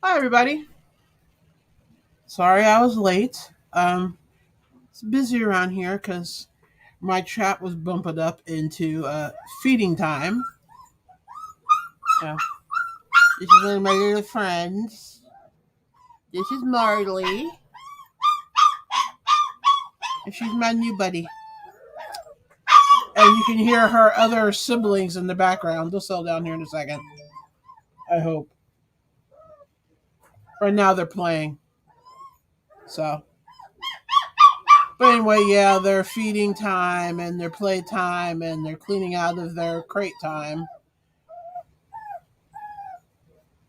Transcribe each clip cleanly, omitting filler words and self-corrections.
Hi, everybody. Sorry I was late. It's busy around here because my chat was bumping up into feeding time. Uh, this is one of my little friends. This is Marley, and she's my new buddy. And you can hear her other siblings in the background. They'll settle down here in a second. I hope. Right now they're playing. So, but anyway, yeah, their feeding time and their play time and their cleaning out of their crate time.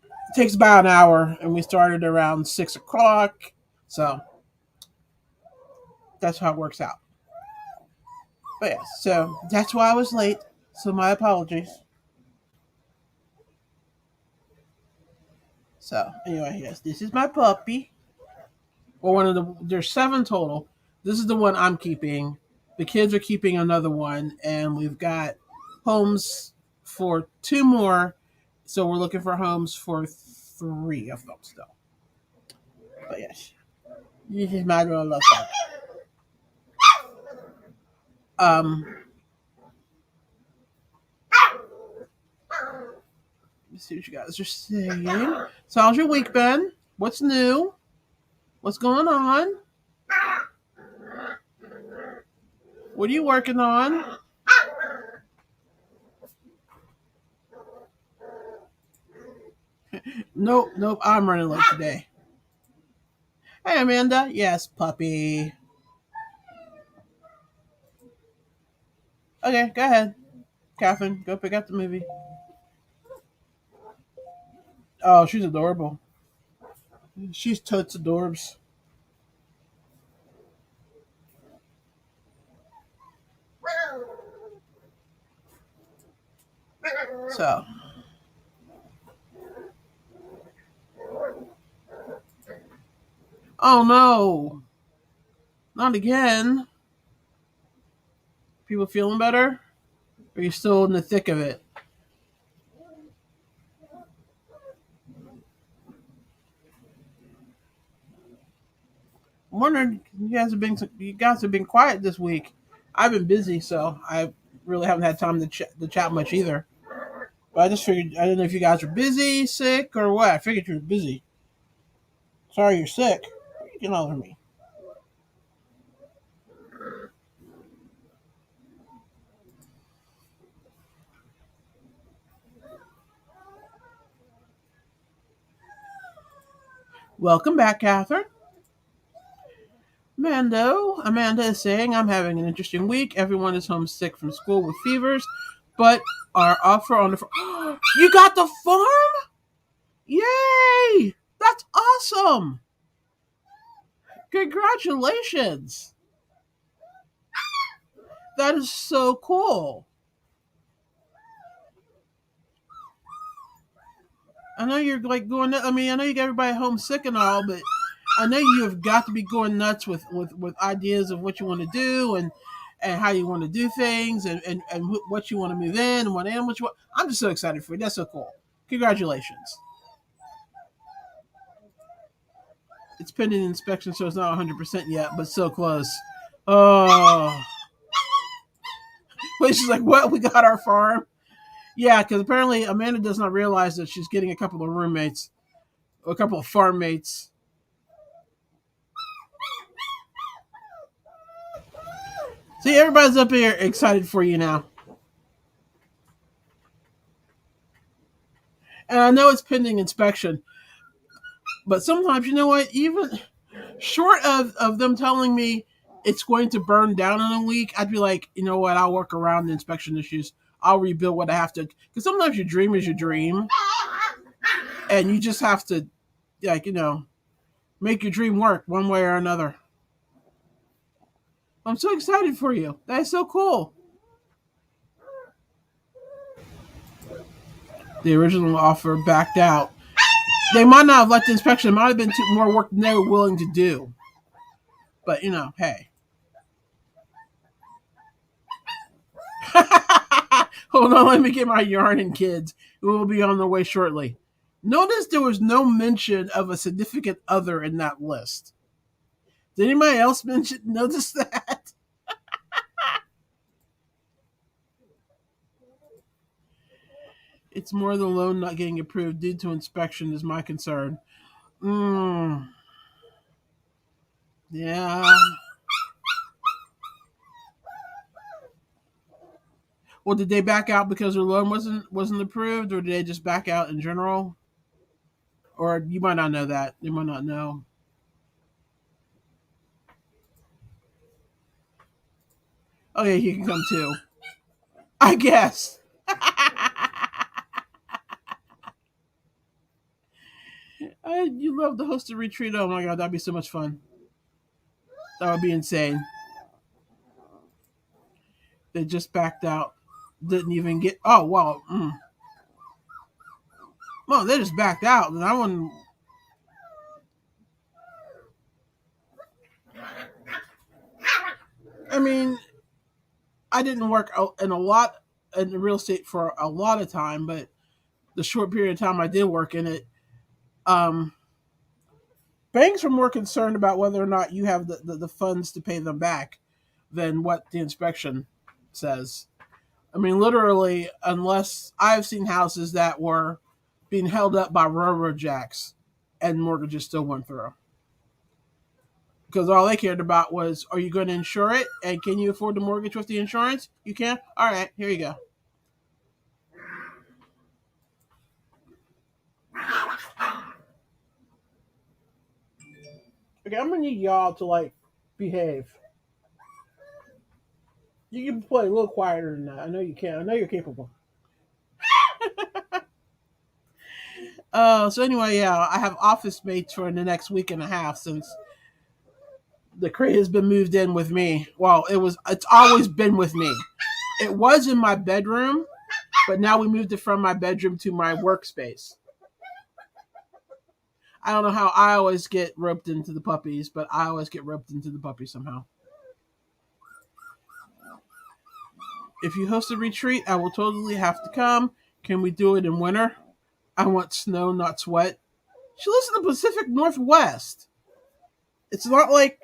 It takes about an hour, and we started around 6 o'clock. So that's how it works out. But yeah, so that's why I was late. So my apologies. So anyway, yes, this is my puppy. Well, there's seven total. This is the one I'm keeping. The kids are keeping another one, and we've got homes for two more. So we're looking for homes for three of them still. But yes, this is my little love bug. Let's see what you guys are saying. So how's your week been? What's new? What's going on? What are you working on? Nope, nope, I'm running late today. Hey, Amanda. Yes, puppy. Okay, go ahead. Catherine, go pick up the movie. Oh, she's adorable. She's totes adorbs. So, oh no, not again. People feeling better? Or are you still in the thick of it? I'm wondering, you guys have been quiet this week. I've been busy, so I really haven't had time to chat much either. But I just figured, I didn't know if you guys were busy, sick, or what. I figured you were busy. Sorry you're sick. You can over me. Welcome back, Catherine. Amanda is saying, I'm having an interesting week. Everyone is homesick from school with fevers, but are offer on the farm. You got the farm? Yay! That's awesome! Congratulations! That is so cool. I know you're like going. I mean, I know you got everybody homesick and all, but I know you have got to be going nuts with ideas of what you want to do and how you want to do things and what you want to move in and what animals you want. I'm just so excited for you. That's so cool. Congratulations. It's pending inspection, so it's not 100% yet, but so close. Oh, but she's like, what? We got our farm? Yeah, because apparently Amanda does not realize that she's getting a couple of roommates, a couple of farm mates. See, everybody's up here excited for you now. And I know it's pending inspection, but sometimes, you know what? Even short of them telling me it's going to burn down in a week, I'd be like, you know what? I'll work around the inspection issues. I'll rebuild what I have to. Because sometimes your dream is your dream, and you just have to, like, make your dream work one way or another. I'm so excited for you. That is so cool. The original offer backed out. They might not have let the inspection. It might have been more work than they were willing to do. But hey. Hold on, let me get my yarn and kids. It will be on the way shortly. Notice there was no mention of a significant other in that list. Did anybody else notice that? It's more the loan not getting approved due to inspection is my concern. Mm, yeah. Well, did they back out because their loan wasn't approved, or did they just back out in general? Or you might not know that. You might not know. Oh yeah, he can come too. I guess. You love to host a retreat. Oh my god, that'd be so much fun. That would be insane. They just backed out. Didn't even get. Oh well. Well, they just backed out, and I wouldn't. I mean, I didn't work in a lot in real estate for a lot of time, but the short period of time I did work in it, um, banks are more concerned about whether or not you have the funds to pay them back than what the inspection says. I mean, literally, unless I've seen houses that were being held up by railroad jacks and mortgages still went through. Because all they cared about was, are you going to insure it? And can you afford the mortgage with the insurance? You can? All right, here you go. Okay, I'm going to need y'all to, like, behave. You can play a little quieter than that. I know you can. I know you're capable. So anyway, yeah, I have office mates for the next week and a half since the crate has been moved in with me. Well, it's always been with me. It was in my bedroom, but now we moved it from my bedroom to my workspace. I don't know how I always get roped into the puppies, but I always get roped into the puppies somehow. If you host a retreat, I will totally have to come. Can we do it in winter? I want snow, not sweat. She lives in the Pacific Northwest. It's not like.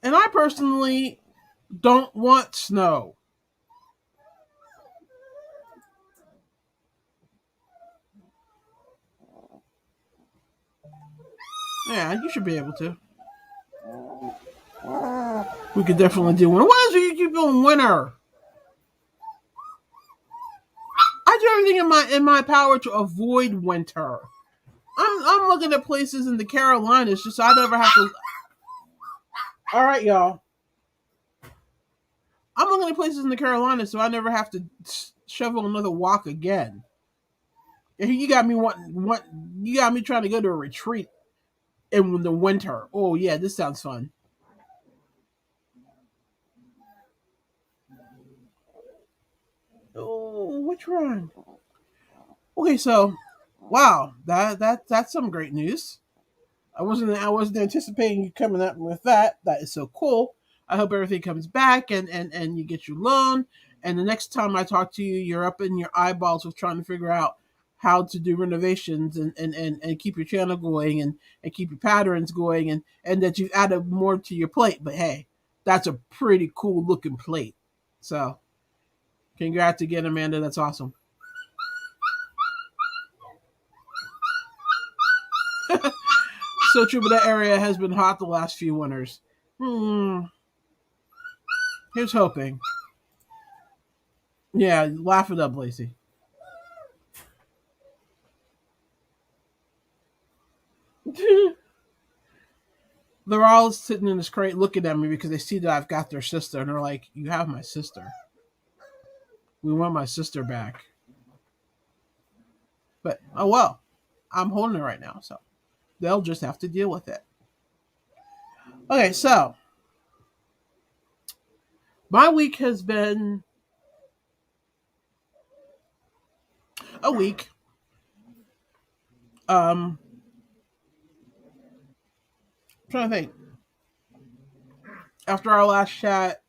And I personally don't want snow. Yeah, you should be able to. We could definitely do winter. Why is you keep doing winter? I do everything in my power to avoid winter. I'm looking at places in the Carolinas just so I never have to. All right, y'all. I'm looking at places in the Carolinas so I never have to shovel another walk again. And you got me you got me trying to go to a retreat in the winter. Oh yeah, this sounds fun. Oh, which one? Okay, so wow, that's some great news. I wasn't anticipating you coming up with that. That is so cool. I hope everything comes back and you get your loan. And the next time I talk to you, you're up in your eyeballs with trying to figure out how to do renovations and keep your channel going and keep your patterns going and that you've added more to your plate. But hey, that's a pretty cool looking plate. So congrats again, Amanda. That's awesome. So true, but that area has been hot the last few winters. Hmm. Here's hoping. Yeah, laugh it up, Lacey. They're all sitting in this crate looking at me because they see that I've got their sister, and they're like, "You have my sister. We want my sister back." But oh well, I'm holding it right now, so they'll just have to deal with it. Okay, so my week has been a week. I'm trying to think. After our last chat,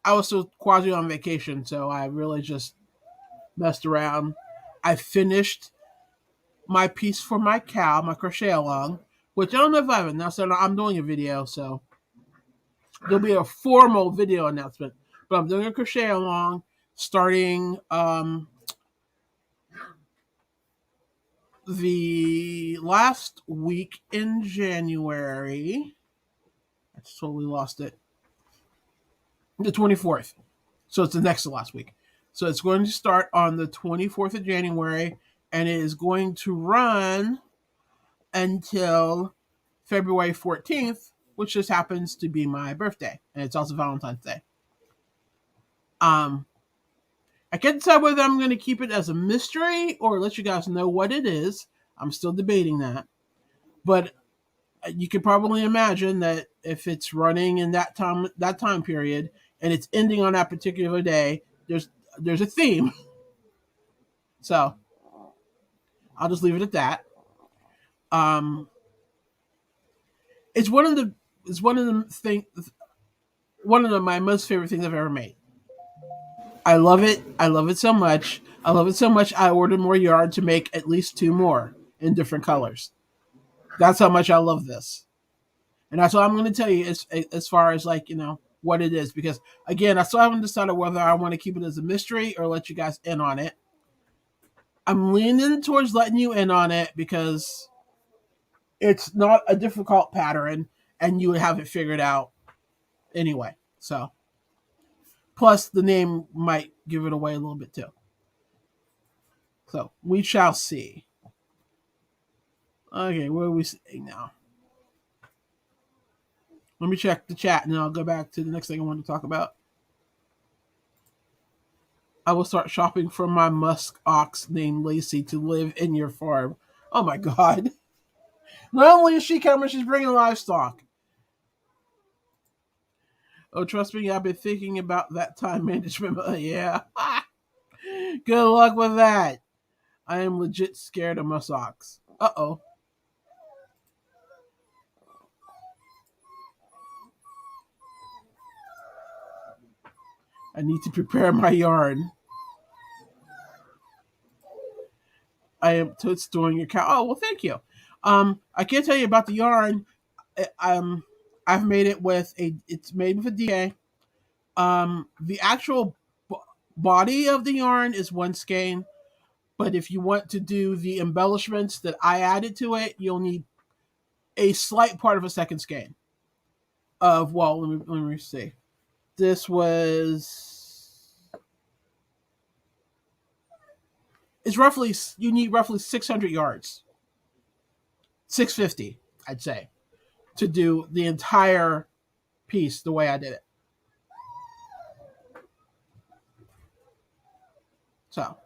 I was still quasi on vacation, so I really just messed around. I finished my piece for my cow, my crochet along, which I don't know if I have announced it. I'm doing a video, so there'll be a formal video announcement. But I'm doing a crochet along starting the last week in January. I totally lost it. The 24th. So it's the next to last week. So it's going to start on the 24th of January, and it is going to run until February 14th, which just happens to be my birthday, and it's also Valentine's Day. I can't decide whether I'm going to keep it as a mystery or let you guys know what it is. I'm still debating that. But you can probably imagine that if it's running in that time period and it's ending on that particular day, there's a theme. So I'll just leave it at that. Um, it's one of the my most favorite things I've ever made. I love it. I love it so much. I love it so much. I ordered more yarn to make at least 2 more in different colors. That's how much I love this, and that's what I'm going to tell you as far as like what it is, because again I still haven't decided whether I want to keep it as a mystery or let you guys in on it. I'm leaning towards letting you in on it because it's not a difficult pattern and you would have it figured out anyway. So, plus the name might give it away a little bit too. So, we shall see. Okay, what are we saying now? Let me check the chat and then I'll go back to the next thing I want to talk about. I will start shopping for my musk ox named Lacey to live in your farm. Oh my god. Not only is she coming, she's bringing livestock. Oh, trust me, I've been thinking about that time management. Yeah. Good luck with that. I am legit scared of musk ox. Uh-oh. I need to prepare my yarn. I am totes storing your cow. Oh, well, thank you. I can't tell you about the yarn. I've made it with it's made with a DA. The actual body of the yarn is one skein, but if you want to do the embellishments that I added to it, you'll need a slight part of a second skein. Well, let me see. This was you need roughly 600 yards, 650, I'd say, to do the entire piece the way I did it. So,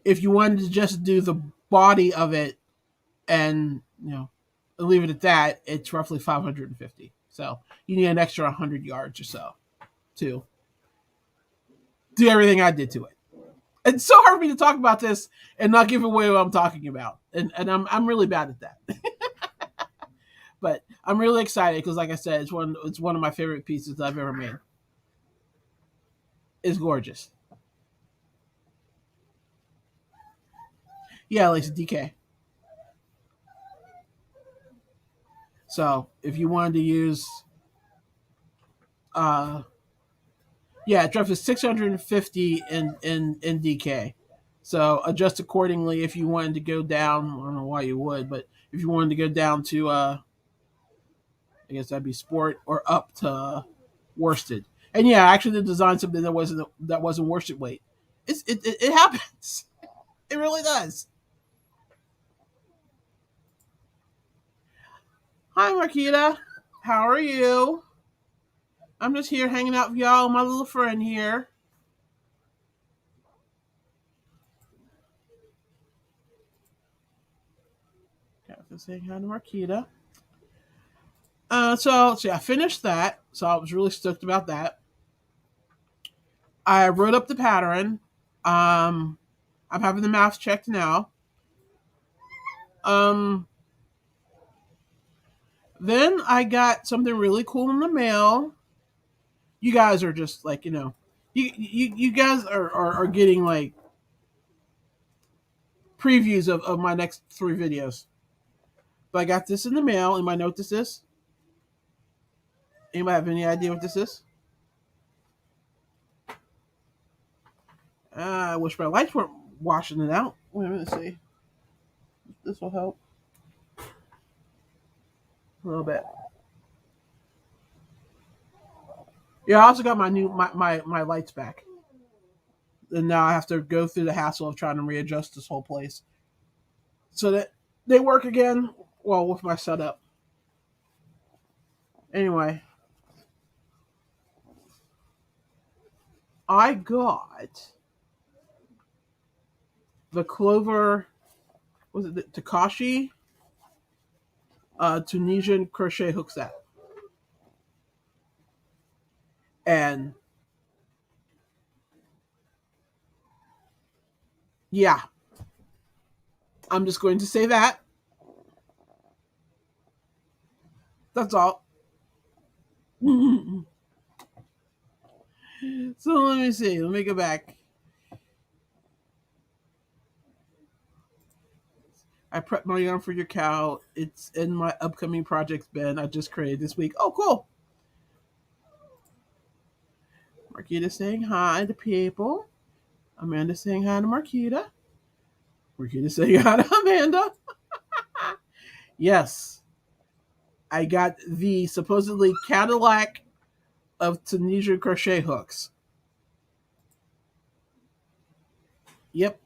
if you wanted to just do the body of it and, leave it at that, it's roughly 550. So, you need an extra 100 yards or so to do everything I did to it. It's so hard for me to talk about this and not give away what I'm talking about. And I'm really bad at that. But I'm really excited because, like I said, it's one of my favorite pieces I've ever made. It's gorgeous. Yeah, Lacey, DK. So if you wanted to use, it drops to 650 in DK. So adjust accordingly if you wanted to go down. I don't know why you would, but if you wanted to go down to, I guess that'd be sport or up to worsted. And yeah, I actually did design something that wasn't worsted weight. It happens. It really does. Hi, Marquita. How are you? I'm just here hanging out with y'all, my little friend here. Got to say hi to Marquita. So I finished that. So I was really stoked about that. I wrote up the pattern. I'm having the math checked now. Then I got something really cool in the mail. you guys are just like, you guys are getting like previews of my next 3 videos. But I got this in the mail. Anybody know what this is? Anybody have any idea what this is? I wish my lights weren't washing it out. Wait a minute, let's see. This will help a little bit. Yeah, I also got my lights back. And now I have to go through the hassle of trying to readjust this whole place so that they work again. Well, with my setup. Anyway, I got the Clover, was it the Takashi Tunisian crochet hook set. And yeah, I'm just going to say that. That's all. So let me see. Let me go back. I prepped my yarn for your cow. It's in my upcoming projects bin I just created this week. Oh, cool. Marquita saying hi to people. Amanda saying hi to Marquita. Marquita saying hi to Amanda. Yes. I got the supposedly Cadillac of Tunisian crochet hooks. Yep.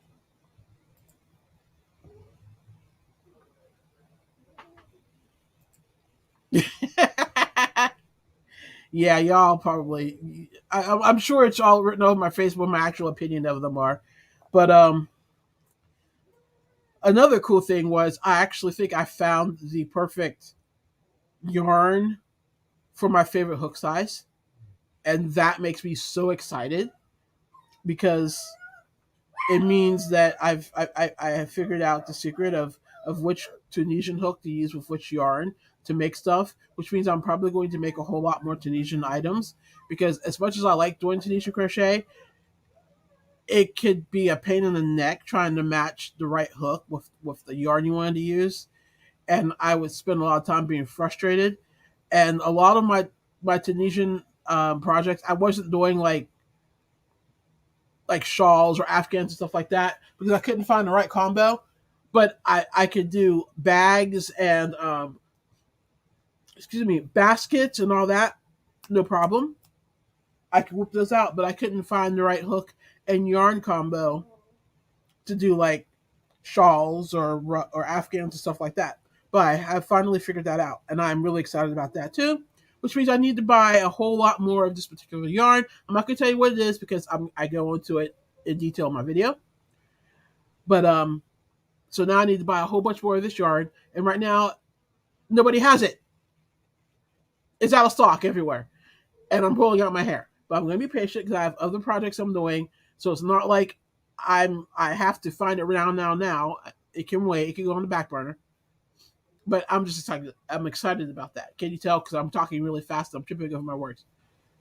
Yeah, y'all probably. I'm sure it's all written over my face what my actual opinion of them are. But another cool thing was I actually think I found the perfect yarn for my favorite hook size, and that makes me so excited because it means that I have figured out the secret of which Tunisian hook to use with which yarn to make stuff, which means I'm probably going to make a whole lot more Tunisian items because as much as I like doing Tunisian crochet, it could be a pain in the neck trying to match the right hook with the yarn you wanted to use. And I would spend a lot of time being frustrated. And a lot of my Tunisian projects, I wasn't doing like shawls or Afghans and stuff like that because I couldn't find the right combo. But I could do bags and baskets and all that, no problem. I could whip those out, but I couldn't find the right hook and yarn combo to do like shawls or Afghans and stuff like that. But I finally figured that out, and I'm really excited about that too. Which means I need to buy a whole lot more of this particular yarn. I'm not going to tell you what it is because I go into it in detail in my video. But so now I need to buy a whole bunch more of this yarn, and right now nobody has it. It's out of stock everywhere, and I'm pulling out my hair. But I'm going to be patient because I have other projects I'm doing, so it's not like I have to find it around now. It can wait. It can go on the back burner. But I'm just excited. I'm excited about that. Can you tell? Because I'm talking really fast. I'm tripping over my words.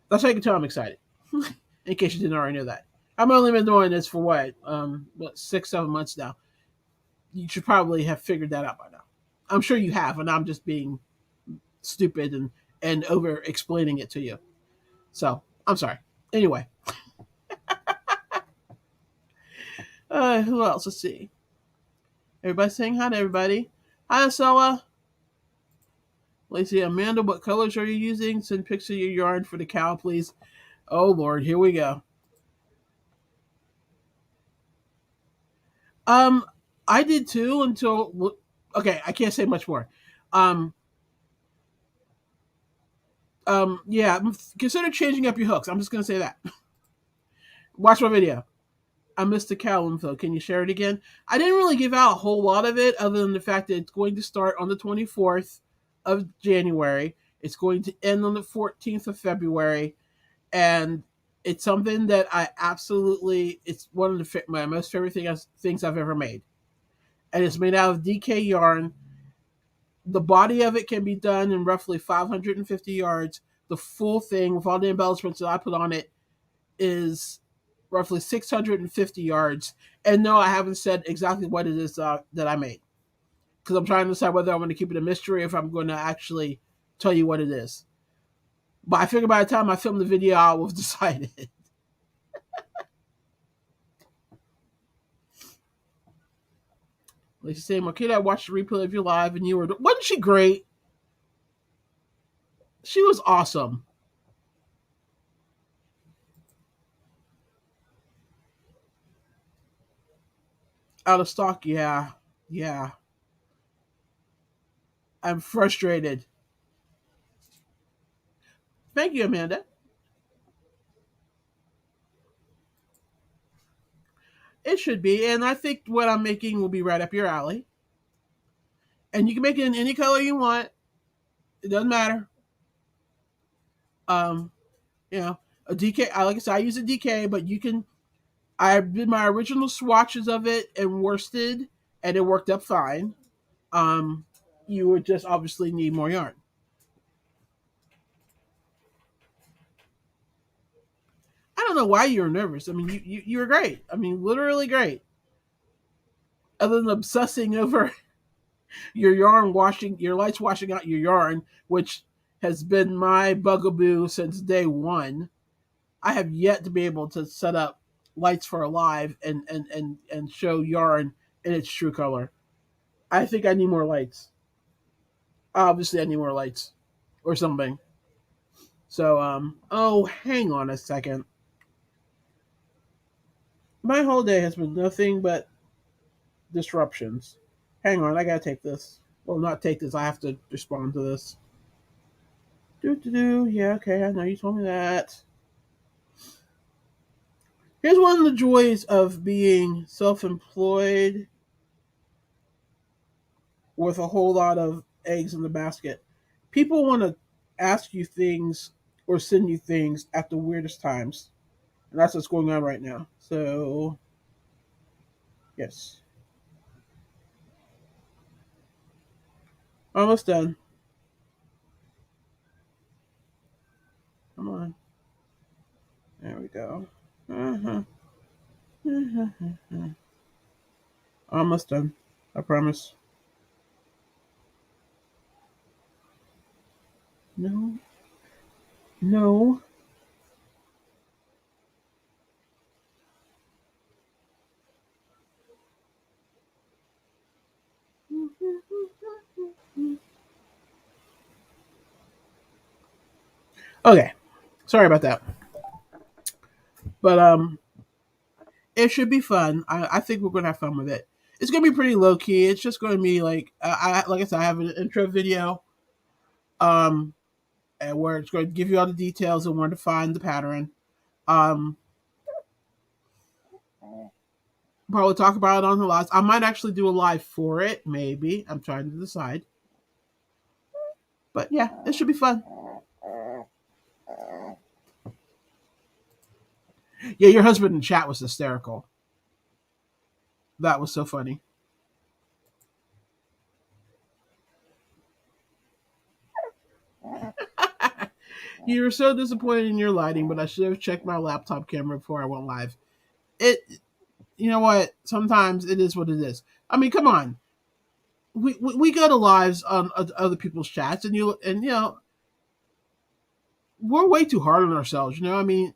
That's how you can tell I'm excited. In case you didn't already know that. I've only been doing this for what 6-7 months now. You should probably have figured that out by now. I'm sure you have, and I'm just being stupid and over explaining it to you. So I'm sorry. Anyway, who else? Let's see. Everybody saying hi to everybody. Hi, Asella. Lacey, Amanda, what colors are you using? Send pics of your yarn for the cow, please. Oh, Lord, here we go. I did too until... Okay, I can't say much more. Yeah, consider changing up your hooks. I'm just going to say that. Watch my video. I missed the cow info. Can you share it again? I didn't really give out a whole lot of it other than the fact that it's going to start on the 24th of January. It's going to end on the 14th of February. And it's something that I absolutely... It's one of my most favorite things I've ever made. And it's made out of DK yarn. The body of it can be done in roughly 550 yards the full thing with all the embellishments that I put on it is roughly 650 yards. And no, I haven't said exactly what it is that I made because I'm trying to decide whether I'm going to keep it a mystery or if I'm going to actually tell you what it is. But I figure by the time I film the video, I will have decided. Like you say, Marquita, I watched the replay of your live and you were, wasn't she great? She was awesome. Out of stock, yeah. Yeah. I'm frustrated. Thank you, Amanda. It should be, and I think what I'm making will be right up your alley. And you can make it in any color you want. It doesn't matter. Um, you know, a DK. Like I said, I use a DK, but you can. I did my original swatches of it and worsted, and it worked up fine. Um, you would just obviously need more yarn. I don't know why you were nervous. I mean, you were great. I mean, literally great. Other than obsessing over your yarn washing, your lights washing out your yarn, which has been my bugaboo since day one. I have yet to be able to set up lights for a live and show yarn in its true color. I think I need more lights. Obviously, I need more lights or something. So, oh, hang on a second. My whole day has been nothing but disruptions. Hang on, I gotta take this. Well, not take this. I have to respond to this. Do do do. Yeah, okay. I know you told me that. Here's one of the joys of being self-employed with a whole lot of eggs in the basket. People want to ask you things or send you things at the weirdest times. And that's what's going on right now. So, yes. Almost done. Come on. There we go. Uh-huh. Almost done. I promise. No. No. Okay. Sorry about that. But it should be fun. I think we're gonna have fun with it. It's gonna be pretty low key. It's just gonna be like like I said, I have an intro video, um, and where it's going to give you all the details and where to find the pattern. Um, probably talk about it on the live. I might actually do a live for it. Maybe I'm trying to decide. But yeah, it should be fun. Yeah, your husband in chat was hysterical. That was so funny. You were so disappointed in your lighting, but I should have checked my laptop camera before I went live. It, you know what? Sometimes it is what it is. I mean, come on. We go to lives on other people's chats, and you know we're way too hard on ourselves. You know, I mean,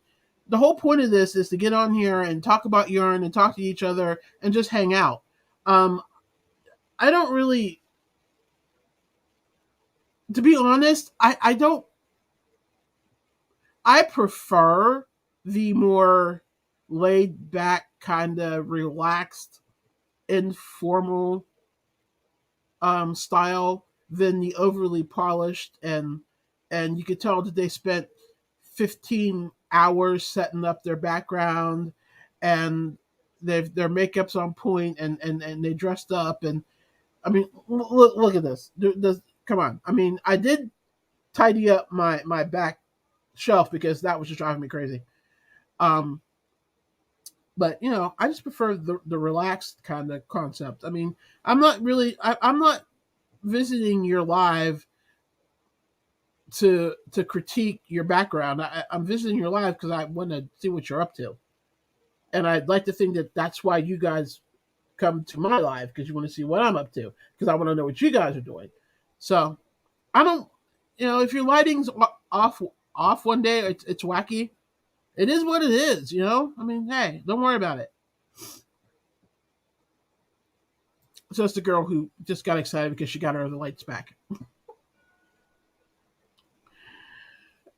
the whole point of this is to get on here and talk about yarn and talk to each other and just hang out. Um, I don't really, to be honest, I don't. I prefer the more laid back, kind of relaxed, informal style than the overly polished and you could tell that they spent 15 hours setting up their background and their makeup's on point and they dressed up and I mean look at this. Come on. I mean I did tidy up my back shelf because that was just driving me crazy. Um, but you know, I just prefer the relaxed kind of concept. I mean, I'm not really I'm not visiting your live to critique your background. I'm visiting your live because I want to see what you're up to, and I'd like to think that that's why you guys come to my live, because you want to see what I'm up to, because I want to know what you guys are doing. So I don't, if your lighting's off one day, it's wacky. It is what it is, I mean, hey, don't worry about it. So it's the girl who just got excited because she got her the lights back.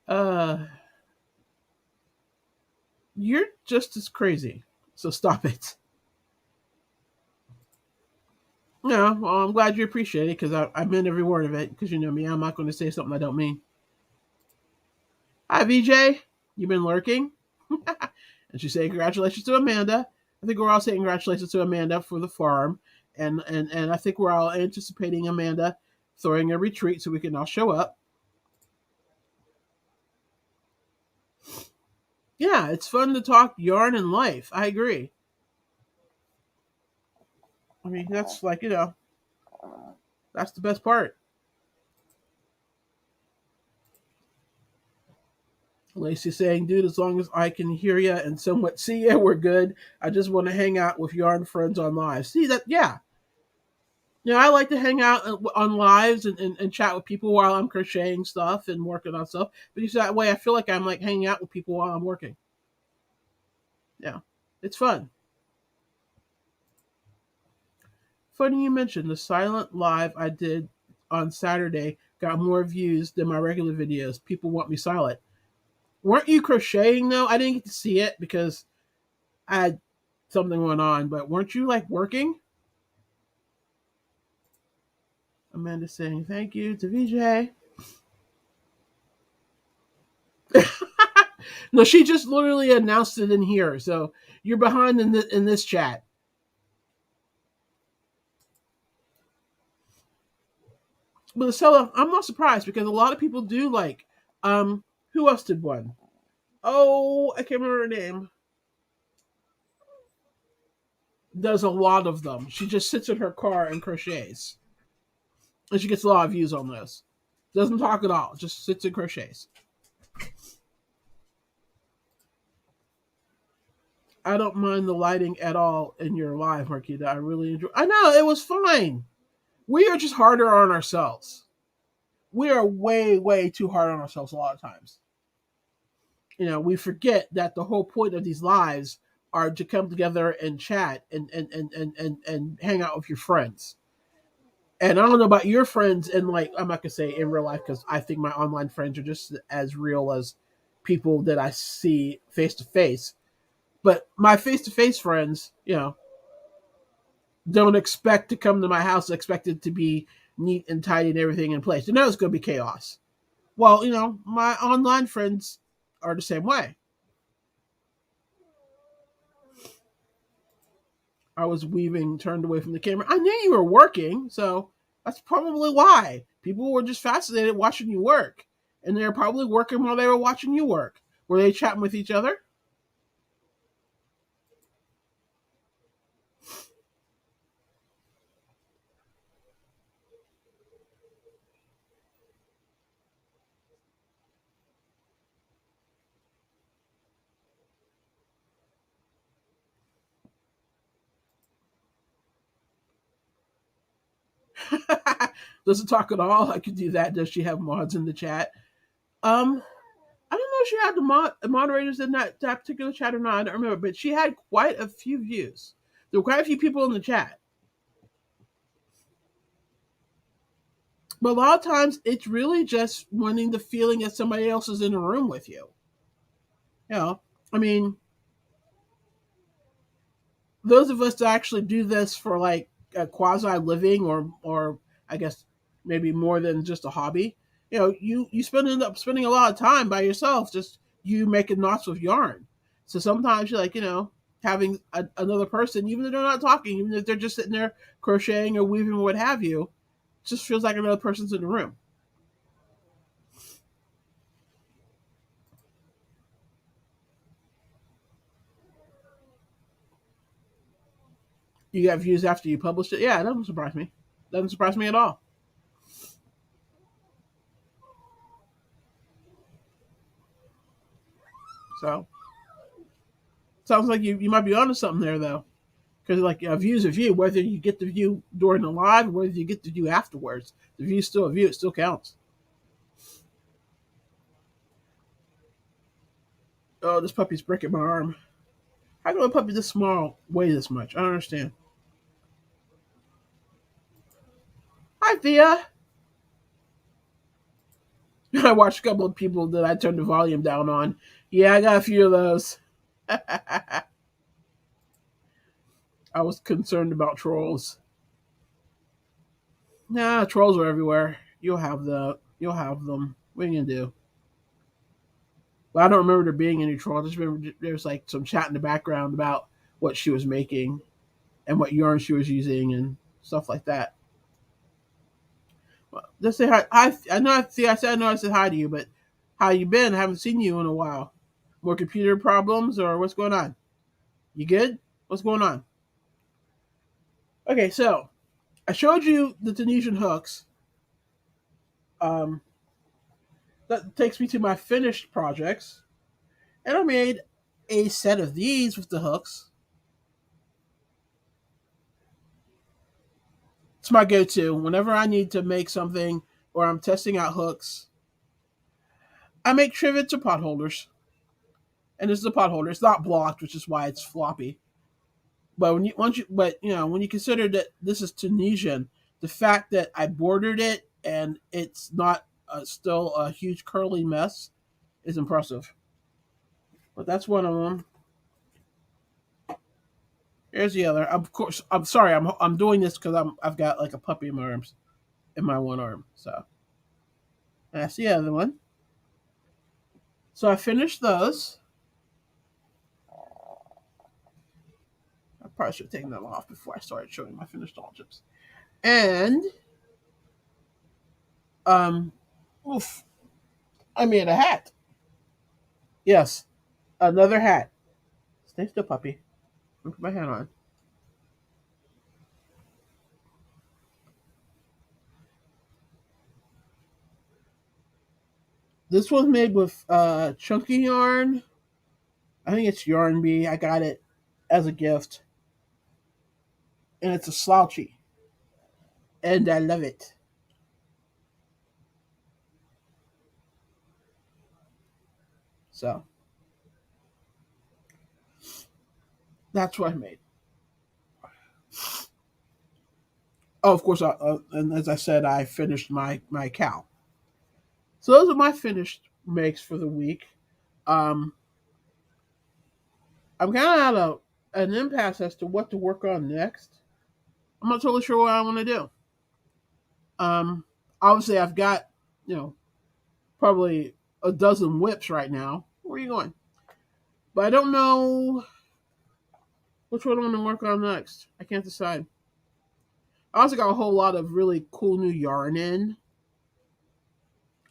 Uh, you're just as crazy, so stop it. Yeah, well, I'm glad you appreciate it because I meant every word of it. Because you know me, I'm not going to say something I don't mean. Hi, VJ. You've been lurking? And she's saying congratulations to Amanda. I think we're all saying congratulations to Amanda for the farm. And I think we're all anticipating Amanda throwing a retreat so we can all show up. Yeah, it's fun to talk yarn and life. I agree. I mean, that's like, that's the best part. Lacey's saying, dude, as long as I can hear you and somewhat see you, we're good. I just want to hang out with yarn friends on live. See that? Yeah. I like to hang out on lives and chat with people while I'm crocheting stuff and working on stuff. But that way, I feel like I'm like hanging out with people while I'm working. Yeah. It's fun. Funny you mentioned the silent live I did on Saturday got more views than my regular videos. People want me silent. Weren't you crocheting though? I didn't get to see it because I had something going on, but weren't you like working? Amanda saying thank you to VJ. No, she just literally announced it in here, so you're behind in this chat. But Stella, I'm not surprised because a lot of people do like. Who else did one? Oh, I can't remember her name. Does a lot of them. She just sits in her car and crochets, and she gets a lot of views on this. Doesn't talk at all. Just sits and crochets. I don't mind the lighting at all in your live, Marquita. I really enjoy. I know it was fine. We are just harder on ourselves. We are way, way too hard on ourselves a lot of times. We forget that the whole point of these lives are to come together and chat and hang out with your friends. And I don't know about your friends, and like I'm not gonna say in real life because I think my online friends are just as real as people that I see face to face. But my face to face friends, don't expect to come to my house expected to be neat and tidy and everything in place. You know it's gonna be chaos. Well, my online friends are the same way. I was weaving, turned away from the camera. I knew you were working, so that's probably why. People were just fascinated watching you work. And they were probably working while they were watching you work. Were they chatting with each other? Doesn't talk at all. I could do that. Does she have mods in the chat? I don't know if she had the moderators in that particular chat or not. I don't remember, but she had quite a few views. There were quite a few people in the chat. But a lot of times, it's really just wanting the feeling that somebody else is in a room with you. I mean, those of us that actually do this for like a quasi living or I guess maybe more than just a hobby, you end up spending a lot of time by yourself, just you making knots with yarn. So sometimes you're like, having another person, even if they're not talking, even if they're just sitting there crocheting or weaving or what have you, just feels like another person's in the room. You got views after you published it. Yeah, it doesn't surprise me. Doesn't surprise me at all. So sounds like you might be onto something there though, because like a view's a view, whether you get the view during the live or whether you get the view afterwards. The view's still a view; it still counts. Oh, this puppy's breaking my arm. How can a puppy this small weigh this much? I don't understand. Hi, Thea. I watched a couple of people that I turned the volume down on. Yeah, I got a few of those. I was concerned about trolls. Nah, trolls are everywhere. You'll have them. What are you gonna do? But I don't remember there being any trolls. I just remember there was like some chat in the background about what she was making and what yarn she was using and stuff like that. Well, just say hi. I know. See, I said I know. I said hi to you, but how you been? I haven't seen you in a while. More computer problems or what's going on? You good? What's going on? Okay, so I showed you the Tunisian hooks. Um, that takes me to my finished projects, and I made a set of these with the hooks. It's my go-to whenever I need to make something or I'm testing out hooks. I make trivets or pot holders, and this is a pot holder. It's not blocked, which is why it's floppy. But when you consider that this is Tunisian, the fact that I bordered it and it's not still a huge curly mess is impressive. But that's one of them. Here's the other. Of course, I'm sorry. I'm doing this because I've got like a puppy in my arms, in my one arm. So that's the other one. So I finished those. I probably should have taken them off before I started showing my finished objects. And um, oof, I made a hat. Yes, another hat. Stay still, puppy. I'll put my hat on. This was made with chunky yarn. I think it's Yarn Bee. I got it as a gift, and it's a slouchy, and I love it. So that's what I made. Oh, of course, and as I said, I finished my cow. So those are my finished makes for the week. Um, I'm kind of at an impasse as to what to work on next. I'm not totally sure what I want to do. Um, Obviously, I've got you know probably a dozen whips right now. Where are you going? But I don't know which one I want to work on next. I can't decide. I also got a whole lot of really cool new yarn in,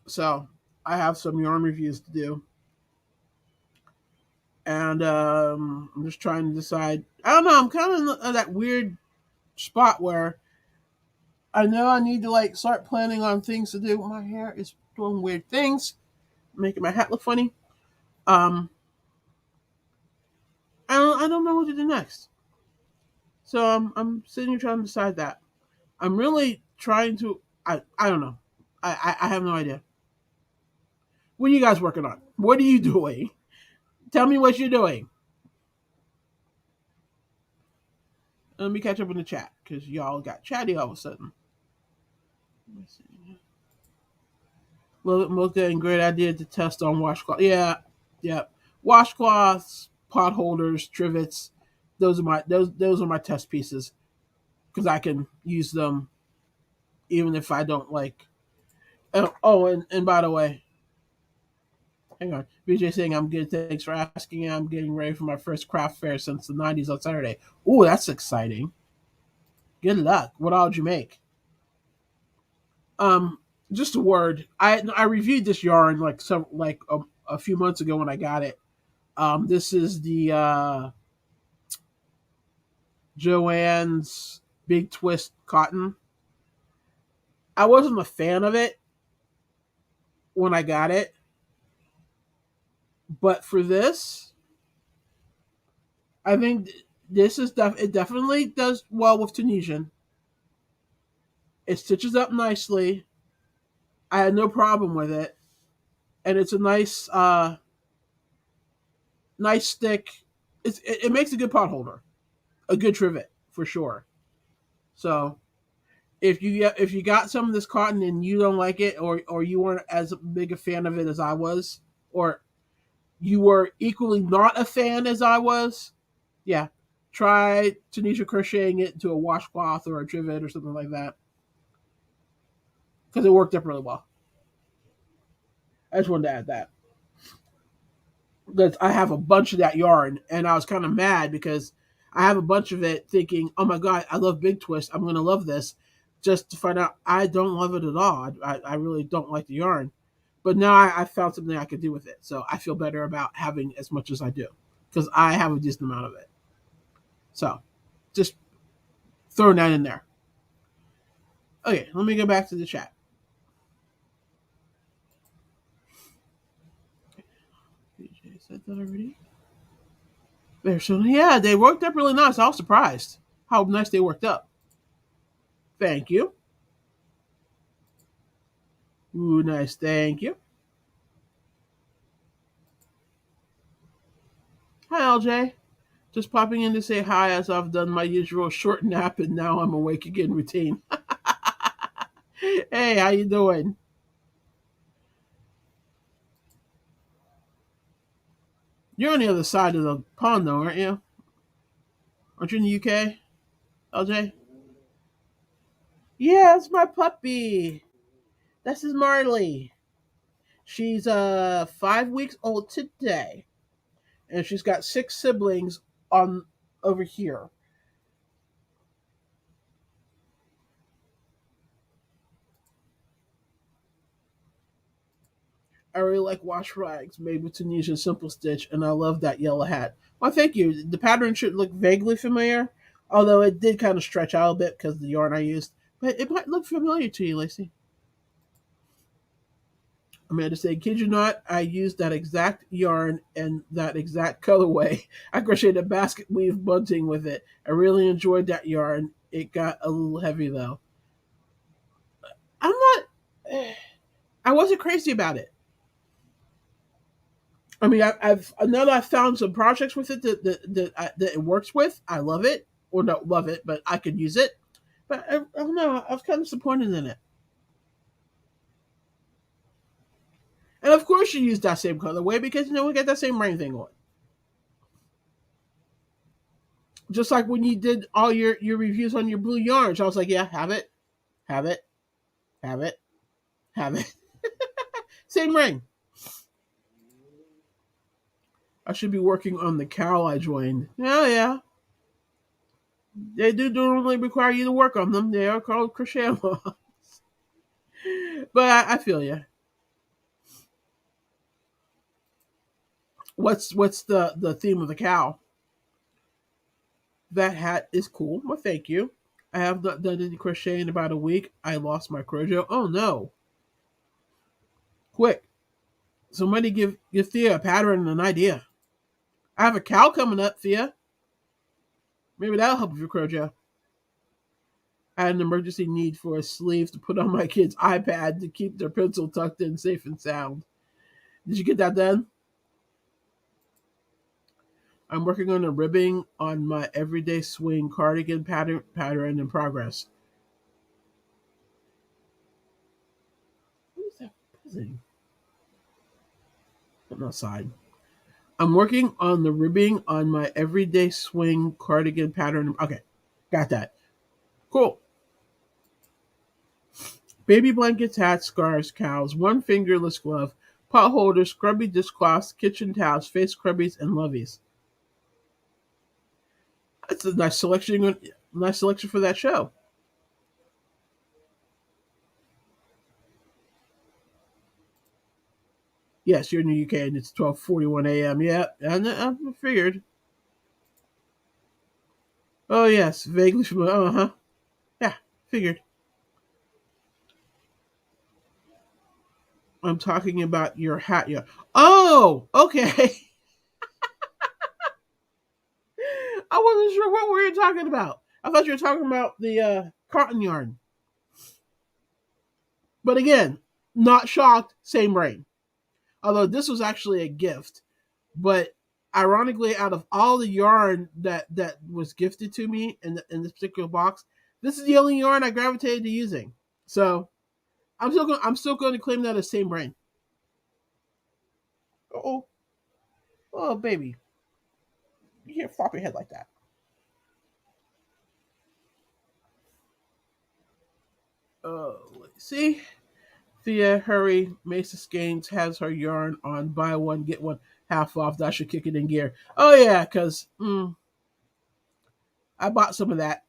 so I have some yarn reviews to do. And I'm just trying to decide. I don't know. I'm kind of in that weird spot where I know I need to like start planning on things to do. My hair is doing weird things, making my hat look funny. Um, I don't know what to do next. So I'm sitting here trying to decide that. I'm really trying to. I don't know. I have no idea. What are you guys working on? What are you doing? Tell me what you're doing. Let me catch up in the chat because y'all got chatty all of a sudden. Let's see. Mocha and great idea to test on washcloth. Yeah, yeah. Washcloths, pot holders, trivets. Those are my test pieces because I can use them even if I don't like. And by the way, hang on. BJ saying I'm good. Thanks for asking. I'm getting ready for my first craft fair since the '90s on Saturday. Ooh, that's exciting. Good luck. What all did you make? Um, just a word. I reviewed this yarn a few months ago when I got it. This is the Joanne's Big Twist cotton. I wasn't a fan of it when I got it, But for this, I think it definitely does well with Tunisian. It stitches up nicely. I had no problem with it, and it's a nice stick. It makes a good pot holder, a good trivet for sure. So if you got some of this cotton and you don't like it, or you weren't as big a fan of it as I was, or you were equally not a fan as I was, yeah, try Tunisia crocheting it into a washcloth or a trivet or something like that, because it worked up really well. I just wanted to add that. Because I have a bunch of that yarn, and I was kind of mad because I have a bunch of it, thinking, "Oh my god, I love Big Twist. I'm gonna love this." Just to find out, I don't love it at all. I really don't like the yarn, but now I found something I could do with it, so I feel better about having as much as I do because I have a decent amount of it. So, just throwing that in there. Okay, let me go back to the chat. PJ said that already. There, so yeah, they worked up really nice. I was surprised how nice they worked up. Thank you. Ooh, nice. Thank you. Hi, LJ. Just popping in to say hi as I've done my usual short nap and now I'm awake again routine. Hey, how you doing? You're on the other side of the pond though, aren't you? Aren't you in the UK, LJ? Yeah, it's my puppy. This is Marley. She's 5 weeks old today, and she's got six siblings on over here. I really like wash rags made with Tunisian simple stitch, and I love that yellow hat. Well, thank you. The pattern should look vaguely familiar, although it did kind of stretch out a bit because of the yarn I used. But it might look familiar to you, Lacey. I'm going to say, kid you not, I used that exact yarn and that exact colorway. I crocheted a basket weave bunting with it. I really enjoyed that yarn. It got a little heavy though. I'm not. I wasn't crazy about it. I mean, I've now that I've found some projects with it that it works with. I love it, or not love it, but I could use it. But I don't know. I was kind of disappointed in it. And of course, you use that same colorway because we got that same rain thing on. Just like when you did all your reviews on your blue yarns, I was like, yeah, have it, have it, have it. Same ring. I should be working on the cowl I joined. Oh yeah, they do normally require you to work on them. They are called crochet alongs. But I feel you. What's the theme of the cow? That hat is cool. Well, thank you. I have not done any crochet in about a week. I lost my crochet. Oh no! Quick, somebody give Thea a pattern and an idea. I have a cow coming up, Thea. Maybe that'll help with your crochet. I had an emergency need for a sleeve to put on my kid's iPad to keep their pencil tucked in safe and sound. Did you get that done? I'm working on a ribbing on my everyday swing cardigan pattern in progress. What is that buzzing? I'm outside. I'm working on the ribbing on my everyday swing cardigan pattern. Okay, got that. Cool. Baby blankets, hats, scarves, cows, one fingerless glove, pot holders, scrubby dishcloths, kitchen towels, face scrubbies, and loveys. That's a nice selection. Nice selection for that show. Yes, you're in the UK and it's 12:41 a.m. Yeah, and I figured. Oh yes, vaguely familiar. Uh huh. Yeah, figured. I'm talking about your hat yarn. Oh, okay. I wasn't sure what we were talking about. I thought you were talking about the cotton yarn. But again, not shocked, same brain. Although this was actually a gift. But ironically, out of all the yarn that was gifted to me in this particular box, this is the only yarn I gravitated to using. So I'm still going to claim that as same brain. Oh, oh, baby, you can't flop your head like that. Oh, let's see. Thea, hurry! Mesa Skeins has her yarn on buy one get one half off. That should kick it in gear. Oh yeah, because I bought some of that.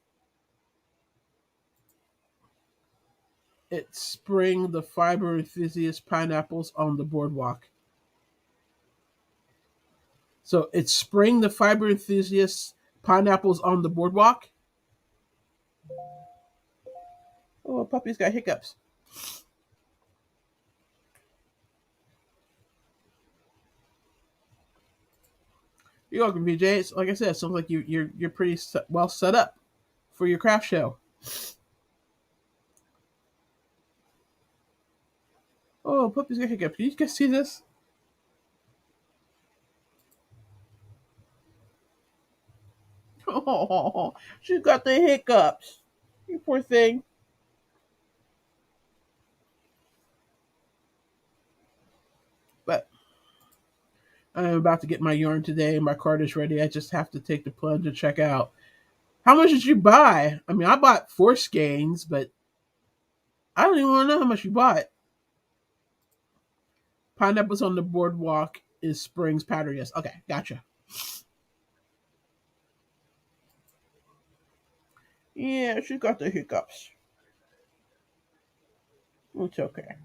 It's spring. The fiber enthusiast pineapples on the boardwalk. So it's spring. The fiber enthusiasts pineapples on the boardwalk. Oh, puppy's got hiccups. You're welcome, BJ. It's, like I said, it sounds like you're pretty well set up for your craft show. Oh, puppy's got hiccups. Can you guys see this? Oh, she's got the hiccups. You poor thing. But I am about to get my yarn today. My cart is ready. I just have to take the plunge and check out. How much did you buy? I mean, I bought 4 skeins, but I don't even want to know how much you bought. Pineapples on the boardwalk is spring's pattern. Yes. Okay, gotcha. Yeah, she got the hiccups. It's okay.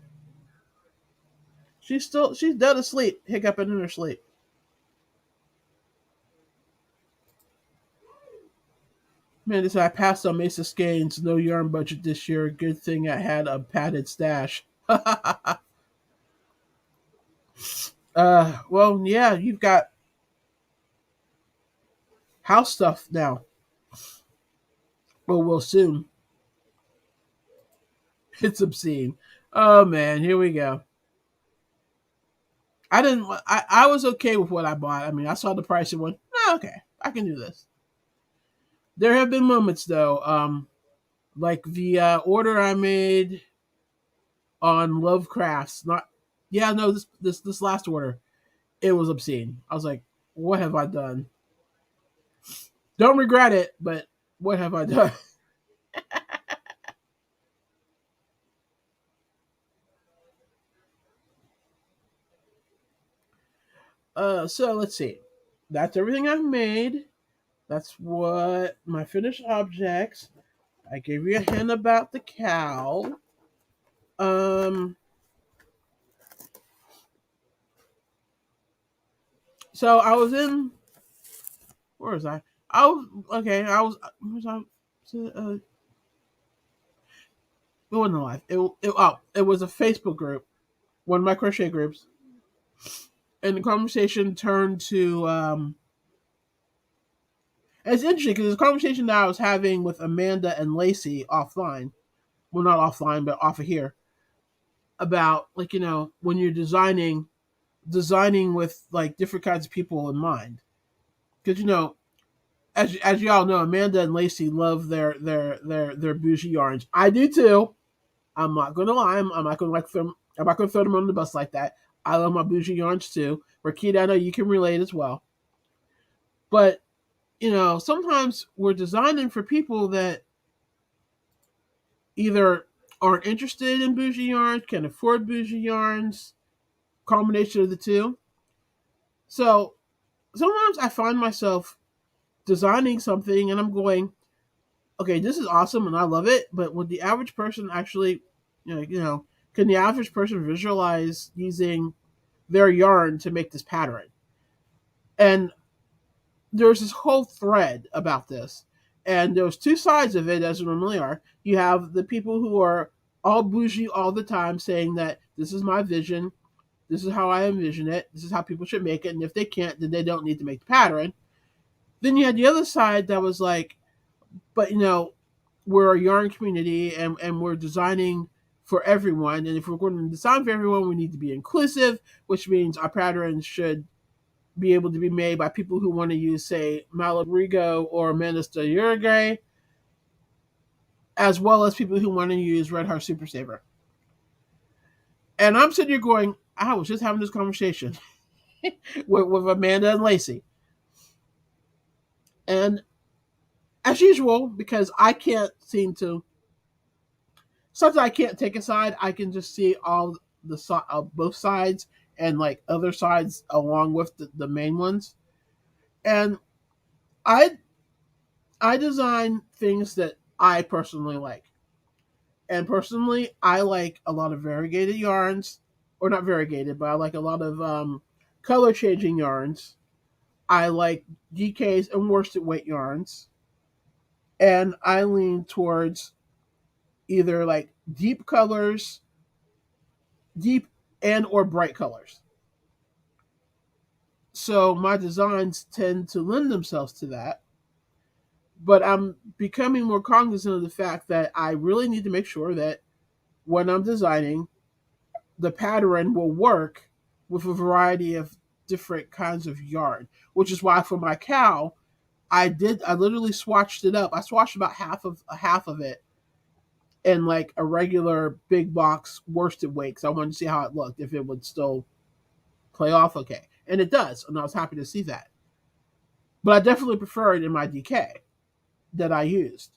She's dead asleep, hiccuping in her sleep. Man, this I passed on Mesa Skeins. No yarn budget this year. Good thing I had a padded stash. Well, yeah, you've got house stuff now. Well, we'll soon. It's obscene. Oh man, here we go. I didn't. I was okay with what I bought. I mean, I saw the price and went, oh, okay, I can do this. There have been moments though, like the order I made on Lovecrafts. Not, yeah, no, this last order, it was obscene. I was like, what have I done? Don't regret it, but what have I done? So let's see. That's everything I've made. That's what my finished objects. I gave you a hint about the cow. Um, so I was in. Where was I? I was okay. I was. Was I? It wasn't live. It was a Facebook group, one of my crochet groups, and the conversation turned to. It's interesting because it's a conversation that I was having with Amanda and Lacey offline. Well, not offline, but off of here about like when you're designing with like different kinds of people in mind because as you all know, Amanda and Lacey love their bougie yarns. I do too. I'm not gonna lie. I'm not gonna I'm not gonna throw them on the bus like that. I love my bougie yarns too. Rakita, I know you can relate as well. But sometimes we're designing for people that either aren't interested in bougie yarns, can afford bougie yarns, combination of the two. So sometimes I find myself designing something and I'm going, okay, this is awesome and I love it, but would the average person actually, can the average person visualize using their yarn to make this pattern? And there's this whole thread about this. And there's two sides of it, as there normally are. You have the people who are all bougie all the time, saying that this is my vision, this is how I envision it, this is how people should make it, and if they can't, then they don't need to make the pattern. Then you had the other side that was like, but we're a yarn community, and we're designing for everyone. And if we're going to design for everyone, we need to be inclusive, which means our patterns should be able to be made by people who want to use, say, Malabrigo or Minister Uruguay, as well as people who want to use Red Heart Super Saver. And I'm sitting here going, I was just having this conversation with Amanda and Lacey. And as usual, because I can't seem to, sometimes I can't take a side, I can just see all both sides and like other sides along with the main ones. And I I design things that I personally like. And personally, I like a lot of variegated yarns, or not variegated, but I like a lot of color changing yarns. I like DKs and worsted weight yarns, and I lean towards either like deep colors, deep and or bright colors. So my designs tend to lend themselves to that. But I'm becoming more cognizant of the fact that I really need to make sure that when I'm designing, the pattern will work with a variety of different kinds of yarn. Which is why for my cow, I literally swatched it up. I swatched about half of it in like a regular big box worsted weight because I wanted to see how it looked, if it would still play off okay. And it does, and I was happy to see that. But I definitely prefer it in my DK that I used.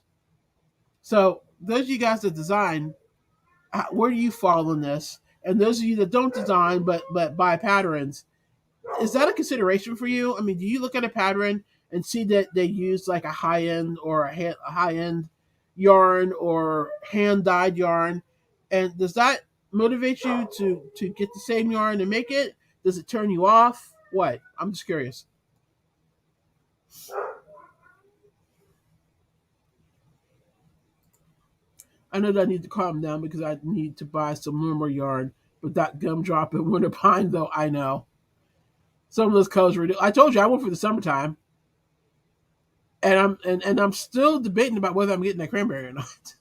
So those of you guys that design, where do you fall in this? And those of you that don't design but buy patterns, is that a consideration for you? I mean, do you look at a pattern and see that they use like a high end or a high end yarn or hand dyed yarn, and does that motivate you to get the same yarn and make it? Does it turn you off? What? I'm just curious. I know that I need to calm down because I need to buy some more yarn. But that gumdrop and winter pine, though, I know some of those colors were. I told you I went for the summertime, and I'm still debating about whether I'm getting that cranberry or not.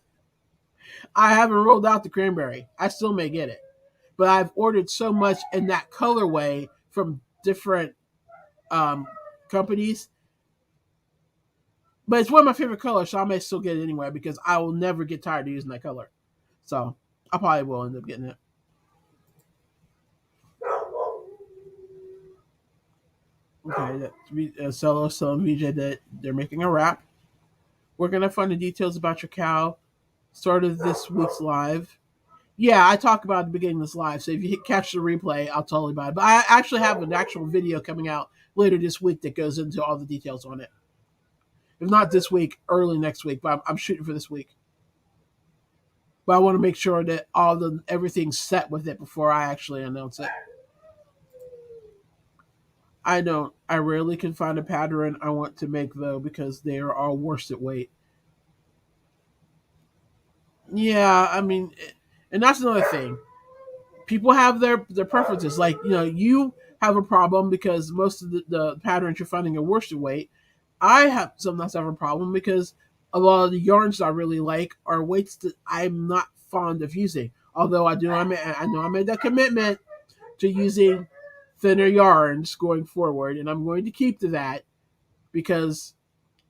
I haven't rolled out the cranberry. I still may get it, but I've ordered so much in that colorway from different um, companies. But it's one of my favorite colors, so I may still get it anyway because I will never get tired of using that color. So I probably will end up getting it. Okay, Cello telling VJ that they're making a wrap. We're gonna find the details about your cow. Started this week's live. Yeah, I talk about it at the beginning of this live, so if you catch the replay, I'll tell you about it. But I actually have an actual video coming out later this week that goes into all the details on it. If not this week, early next week, but I'm shooting for this week. But I want to make sure that everything's set with it before I actually announce it. I don't. I rarely can find a pattern I want to make though because they are all worsted weight. Yeah, I mean, and that's another thing. People have their preferences. Like you have a problem because most of the patterns you're finding are worsted weight. I have sometimes have a problem because a lot of the yarns I really like are weights that I'm not fond of using. Although I know I made that commitment to using thinner yarns going forward, and I'm going to keep to that because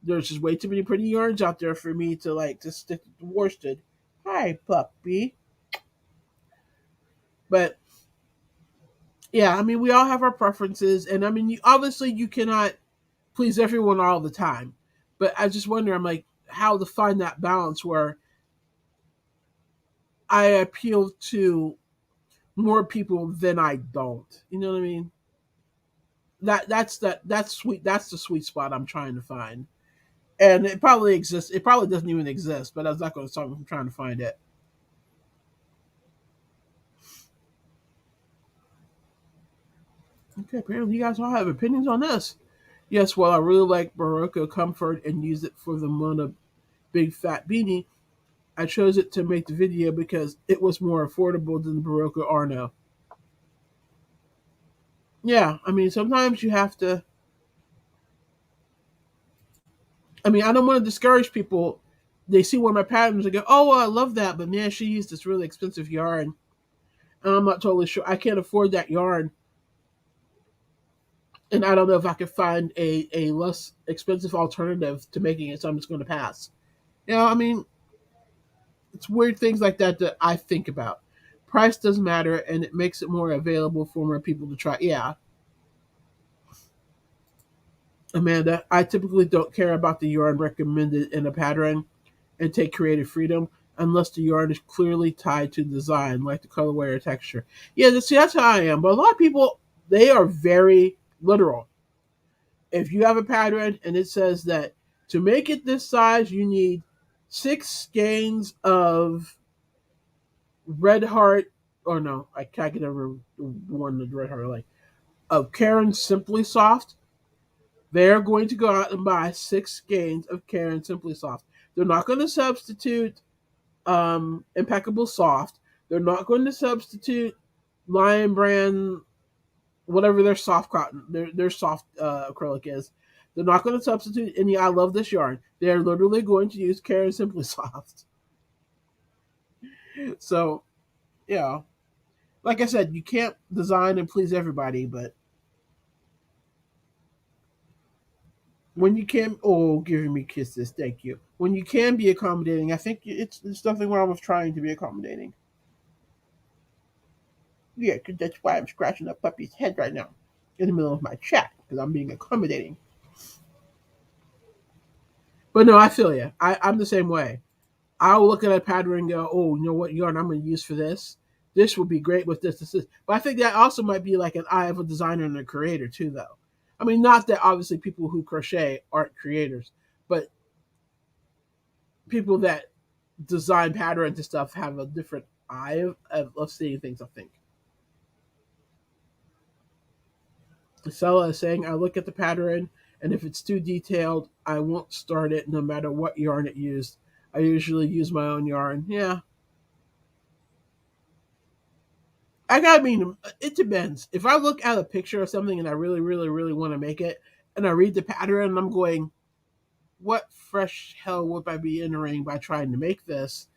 there's just way too many pretty yarns out there for me to like to stick to worsted. Hi, puppy. But yeah, I mean, we all have our preferences, and I mean, obviously you cannot please everyone all the time. But I just wonder, I'm like, how to find that balance where I appeal to more people than I don't. You know what I mean? That's sweet. That's the sweet spot I'm trying to find, and it probably exists. It probably doesn't even exist, but I was not going to start trying to find it. Okay, apparently you guys all have opinions on this. Yes, well, I really like Barocco Comfort and use it for the Mona Big Fat Beanie. I chose it to make the video because it was more affordable than the Barocco Arno. Yeah, I mean, sometimes you have to. I mean, I don't want to discourage people. They see one of my patterns and go, "Oh, well, I love that," but man, she used this really expensive yarn, and I'm not totally sure. I can't afford that yarn, and I don't know if I could find a less expensive alternative to making it, so I'm just going to pass. I mean, it's weird things like that that I think about. Price doesn't matter, and it makes it more available for more people to try. Yeah, Amanda, I typically don't care about the yarn recommended in a pattern and take creative freedom unless the yarn is clearly tied to design, like the colorway or texture. Yeah, see, that's how I am. But a lot of people, they are very literal. If you have a pattern and it says that to make it this size, you need 6 skeins of red heart, or no, I can't get over one the red heart, like, of Karen Simply Soft. They're going to go out and buy 6 skeins of Karen Simply Soft. They're not going to substitute Impeccable Soft. They're not going to substitute Lion Brand, whatever their soft cotton, their soft acrylic is. They're not going to substitute any I Love This yarn. They're literally going to use Karen Simply Soft. So, yeah. Like I said, you can't design and please everybody, but when you can, oh, giving me kisses, thank you. When you can be accommodating, I think it's nothing wrong with trying to be accommodating. Yeah, because that's why I'm scratching up puppy's head right now in the middle of my chat because I'm being accommodating. But no, I feel you. I'm the same way. I'll look at a pattern and go, oh, you know what yarn I'm going to use for this? This would be great with this. But I think that also might be like an eye of a designer and a creator too, though. I mean, not that obviously people who crochet aren't creators, but people that design patterns and stuff have a different eye of seeing things, I think. Stella is saying, I look at the pattern, and if it's too detailed, I won't start it no matter what yarn it used. I usually use my own yarn. Yeah. I mean, it depends. If I look at a picture of something and I really, really, really want to make it, and I read the pattern and I'm going, what fresh hell would I be entering by trying to make this?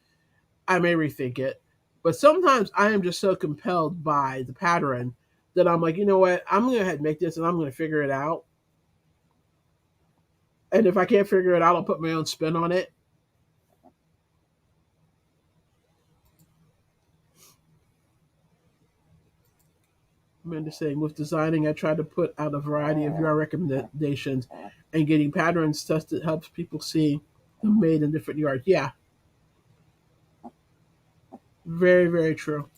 I may rethink it. But sometimes I am just so compelled by the pattern that I'm like, you know what? I'm going to ahead and make this and I'm going to figure it out. And if I can't figure it out, I'll put my own spin on it. Amanda saying, with designing, I try to put out a variety of yarn recommendations, and getting patterns tested helps people see them made in different yards. Yeah, very, very true.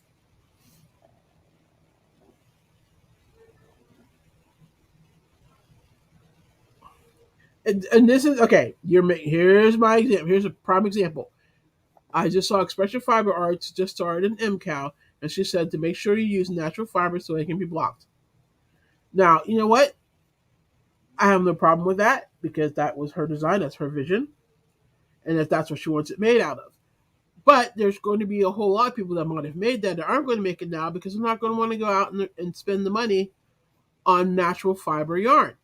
And this is okay. Here's my example. Here's a prime example. I just saw Expression Fiber Arts just started an MCAL, and she said to make sure you use natural fibers so they can be blocked. Now, you know what? I have no problem with that because that was her design, that's her vision, and if that's what she wants it made out of. But there's going to be a whole lot of people that might have made that aren't going to make it now because they're not going to want to go out and spend the money on natural fiber yarn.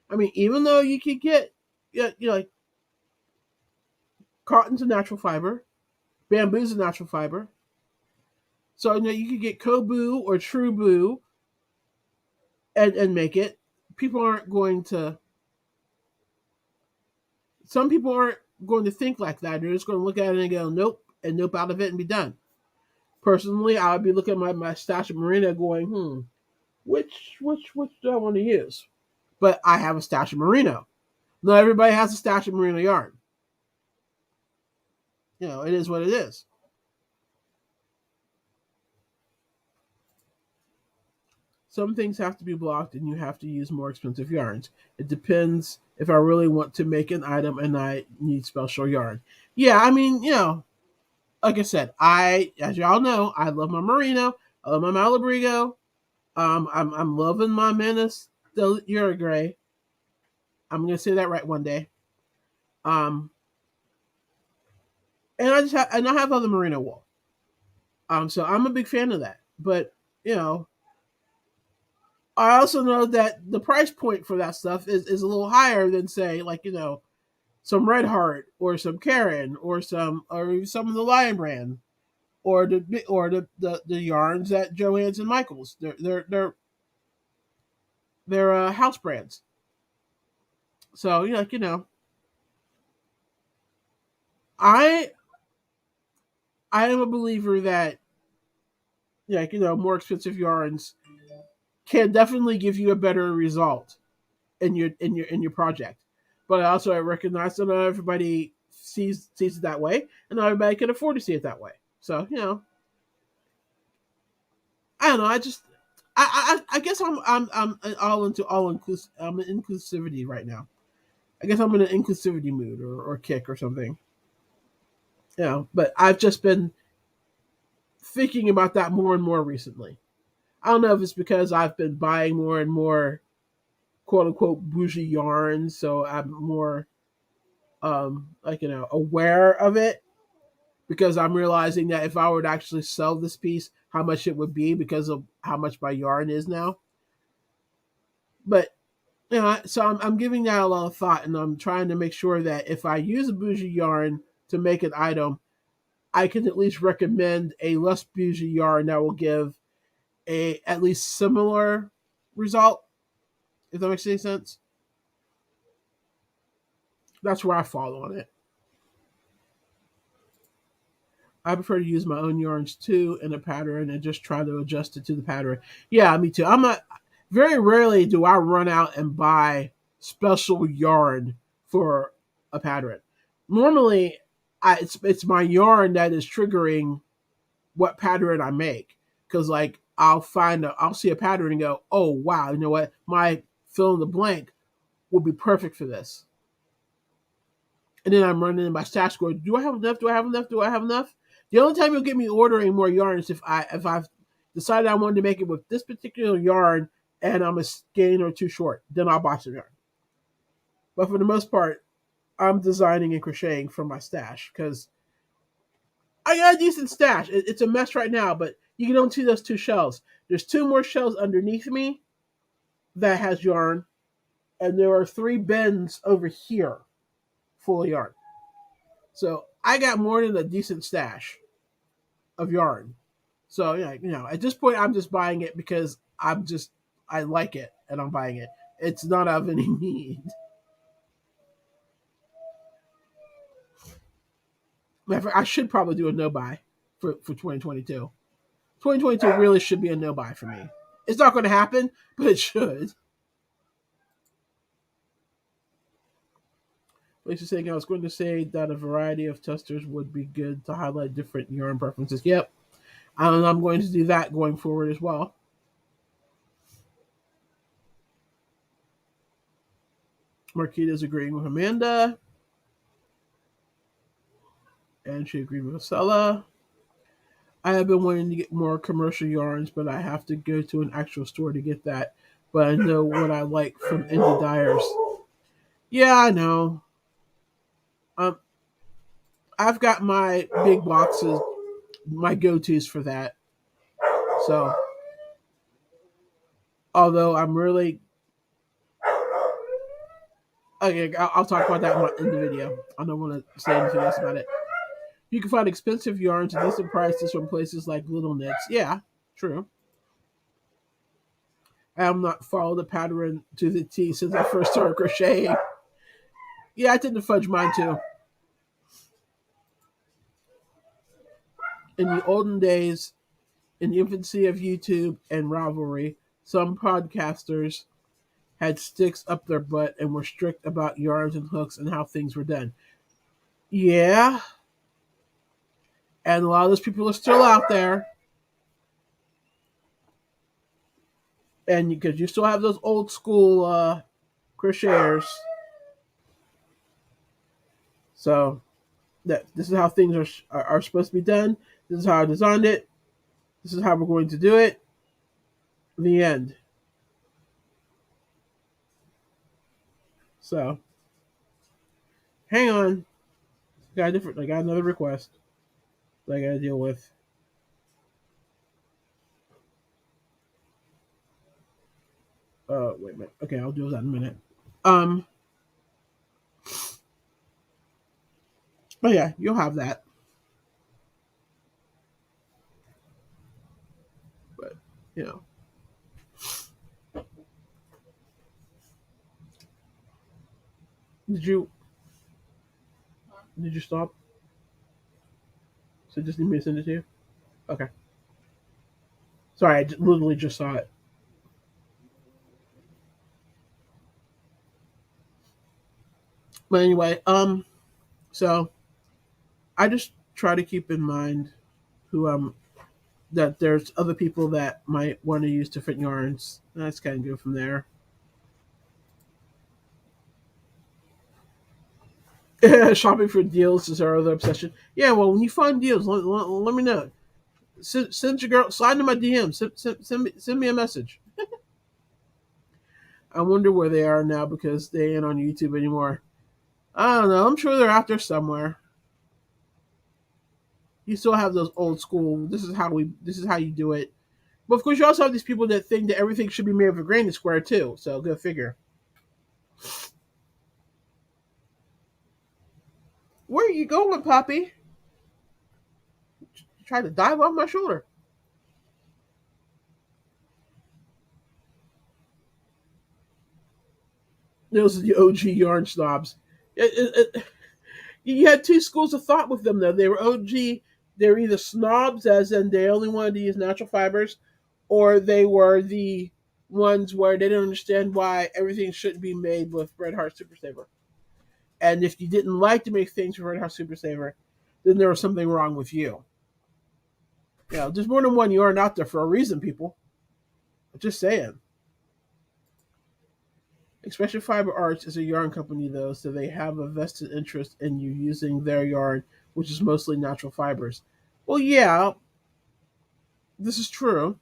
I mean, even though you could get, like cotton's a natural fiber, bamboo's a natural fiber, so you could get Kobu or True Boo and make it. People aren't going to. Some people aren't going to think like that. They're just going to look at it and go, nope, and nope out of it and be done. Personally, I would be looking at my stash of Merino going, which do I want to use? But I have a stash of Merino. Not everybody has a stash of Merino yarn. It is what it is. Some things have to be blocked and you have to use more expensive yarns. It depends if I really want to make an item and I need special yarn. Yeah, I mean, like I said, as y'all know, I love my Merino. I love my Malabrigo. I'm loving my Menace del Uruguay. I'm gonna say that right one day. Um, and I have other merino wool. So I'm a big fan of that. But you know, I also know that the price point for that stuff is a little higher than say like some Red Heart or some Karen or some of the Lion brand or the yarns at Joann's and Michaels. They're house brands. So I I am a believer that more expensive yarns can definitely give you a better result in your project. But also I recognize that not everybody sees it that way, and not everybody can afford to see it that way. So I don't know. I guess I'm all into all inclusive. I'm in inclusivity right now. I guess I'm in an inclusivity mood or kick or something. But I've just been thinking about that more and more recently. I don't know if it's because I've been buying more and more quote unquote bougie yarns, so I'm more aware of it because I'm realizing that if I were to actually sell this piece, how much it would be because of how much my yarn is now. But so I'm giving that a lot of thought, and I'm trying to make sure that if I use a bougie yarn to make an item, I can at least recommend a less bougie yarn that will give a at least similar result. If that makes any sense, that's where I fall on it. I prefer to use my own yarns too in a pattern and just try to adjust it to the pattern. Yeah, me too. I'm not very rarely do I run out and buy special yarn for a pattern. Normally, it's my yarn that is triggering what pattern I make because like I'll see a pattern and go, oh wow, you know what, my fill in the blank will be perfect for this. And then I'm running in my stash going, do I have enough? Do I have enough? Do I have enough? The only time you'll get me ordering more yarn is if I've decided I wanted to make it with this particular yarn and I'm a skein or two short, then I'll buy some yarn. But for the most part, I'm designing and crocheting from my stash because I got a decent stash. It's a mess right now, but you can only see those two shelves. There's two more shelves underneath me that has yarn, and there are three bins over here full of yarn. So I got more than a decent stash of yarn. So yeah, at this point, I'm just buying it because I like it and I'm buying it. It's not of any need. I should probably do a no buy for 2022. 2022 really should be a no buy for me. It's not going to happen, but it should. Lisa saying I was going to say that a variety of testers would be good to highlight different yarn preferences. Yep, I'm going to do that going forward as well. Marquita's agreeing with Amanda, and she agreed with Stella. I have been wanting to get more commercial yarns, but I have to go to an actual store to get that. But I know what I like from indie dyers. Yeah, I know. Um, I've got my big boxes, my go-tos for that. So, although I'm really okay, I'll talk about that in the video. I don't want to say anything else about it. You can find expensive yarns at decent prices from places like Little Knits. Yeah, true. I have not followed the pattern to the T since I first started crocheting. Yeah, I tend to fudge mine too. In the olden days, in the infancy of YouTube and Ravelry, some podcasters had sticks up their butt and were strict about yarns and hooks and how things were done. Yeah, and a lot of those people are still out there. And because you still have those old school crocheters. So that this is how things are supposed to be done. This is how I designed it. This is how we're going to do it. The end. So hang on. I got another request that I got to deal with. Wait a minute. Okay, I'll deal with that in a minute. Um, but yeah, you'll have that. But you know, did you did you stop? So just need me to send it to you. Okay. Sorry, literally just saw it. But anyway, so I just try to keep in mind who that there's other people that might want to use different yarns. That's kind of go from there. Shopping for deals is our other obsession. Yeah, well, when you find deals, let me know. Send your girl, slide into my DM. Send me a message. I wonder where they are now because they ain't on YouTube anymore. I don't know. I'm sure they're out there somewhere. You still have those old school. This is how we. This is how you do it. But of course, you also have these people that think that everything should be made of a grain and square too. So go figure. Where are you going, Poppy? You tried to dive off my shoulder. Those are the OG yarn snobs. You had two schools of thought with them, though. They were OG. They were either snobs, as in they only wanted to use natural fibers, or they were the ones where they didn't understand why everything shouldn't be made with Red Heart Super Saver. And if you didn't like to make things with Red Heart Super Saver, then there was something wrong with you. There's more than one yarn out there for a reason, people. Just saying. Expression Fiber Arts is a yarn company, though, so they have a vested interest in you using their yarn, which is mostly natural fibers. Well, yeah, this is true.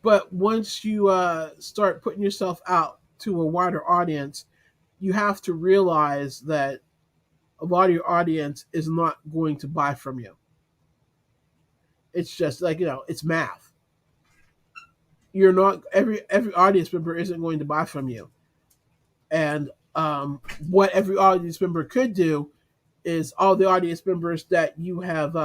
But once you start putting yourself out to a wider audience, you have to realize that a lot of your audience is not going to buy from you. It's just like, it's math. You're not every audience member isn't going to buy from you. And what every audience member could do is all the audience members that you have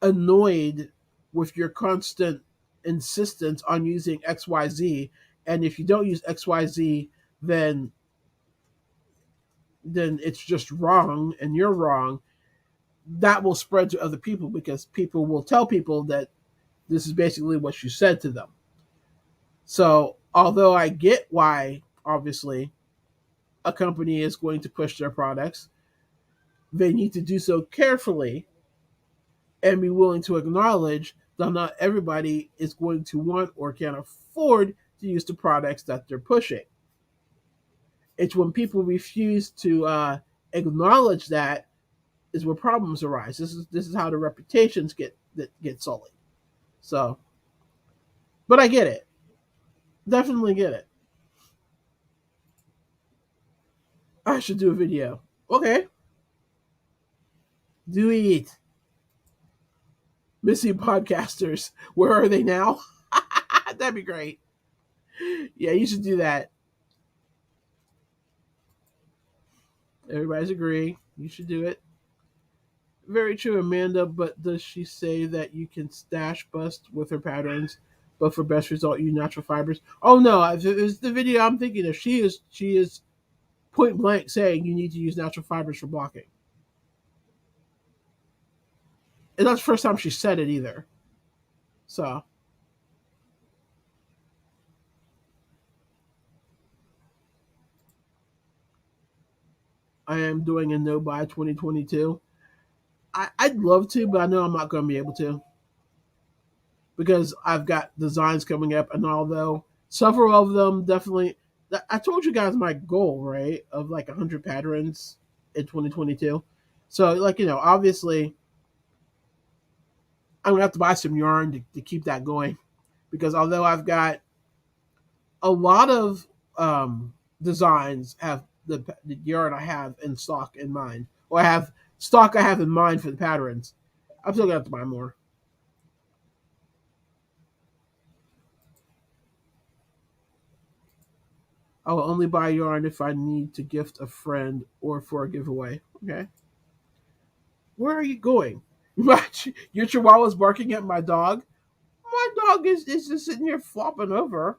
annoyed with your constant insistence on using XYZ. And if you don't use XYZ, then it's just wrong and you're wrong. That will spread to other people because people will tell people that this is basically what you said to them. So although I get why, obviously, a company is going to push their products, they need to do so carefully and be willing to acknowledge that not everybody is going to want or can afford to use the products that they're pushing. It's when people refuse to acknowledge that is where problems arise. This is how the reputations get sullied. So, but I get it. Definitely get it. I should do a video. Okay, do it. Missing podcasters. Where are they now? That'd be great. Yeah, you should do that. Everybody's agreeing. You should do it. Very true, Amanda. But does she say that you can stash bust with her patterns, but for best result, use natural fibers? Oh no, it's the video I'm thinking of. She is point blank saying you need to use natural fibers for blocking. And that's the first time she said it either. So I am doing a no buy 2022. I'd love to, but I know I'm not going to be able to because I've got designs coming up, and although several of them definitely, I told you guys my goal, right, of like 100 patterns in 2022. So, like, obviously, I'm gonna have to buy some yarn to keep that going because although I've got a lot of designs have the yarn I have in stock in mind, or I have stock I have in mind for the patterns. I'm still gonna have to buy more. I will only buy yarn if I need to gift a friend or for a giveaway. Okay. Where are you going? Your chihuahua's barking at my dog. My dog is just sitting here flopping over.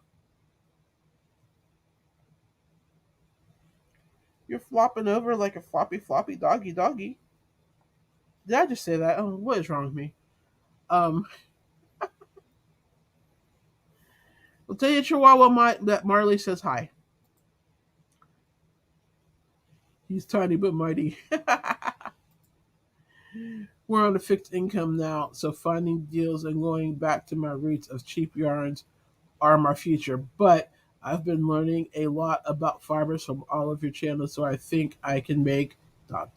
You're flopping over like a floppy floppy doggy doggy. Did I just say that? Oh, what is wrong with me? Um, I'll tell you, Chihuahua, that Marley says hi. He's tiny but mighty. We're on a fixed income now, so finding deals and going back to my roots of cheap yarns are my future. But I've been learning a lot about fibers from all of your channels, so I think I can make dot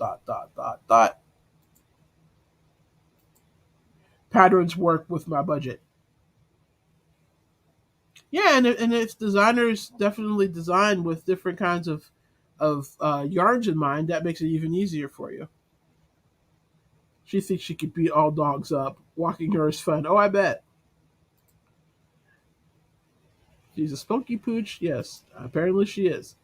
patterns work with my budget. Yeah, and if designers definitely design with different kinds of yarns in mind, that makes it even easier for you. She thinks she could beat all dogs up. Walking her is fun. Oh, I bet. She's a spunky pooch. Yes, apparently she is.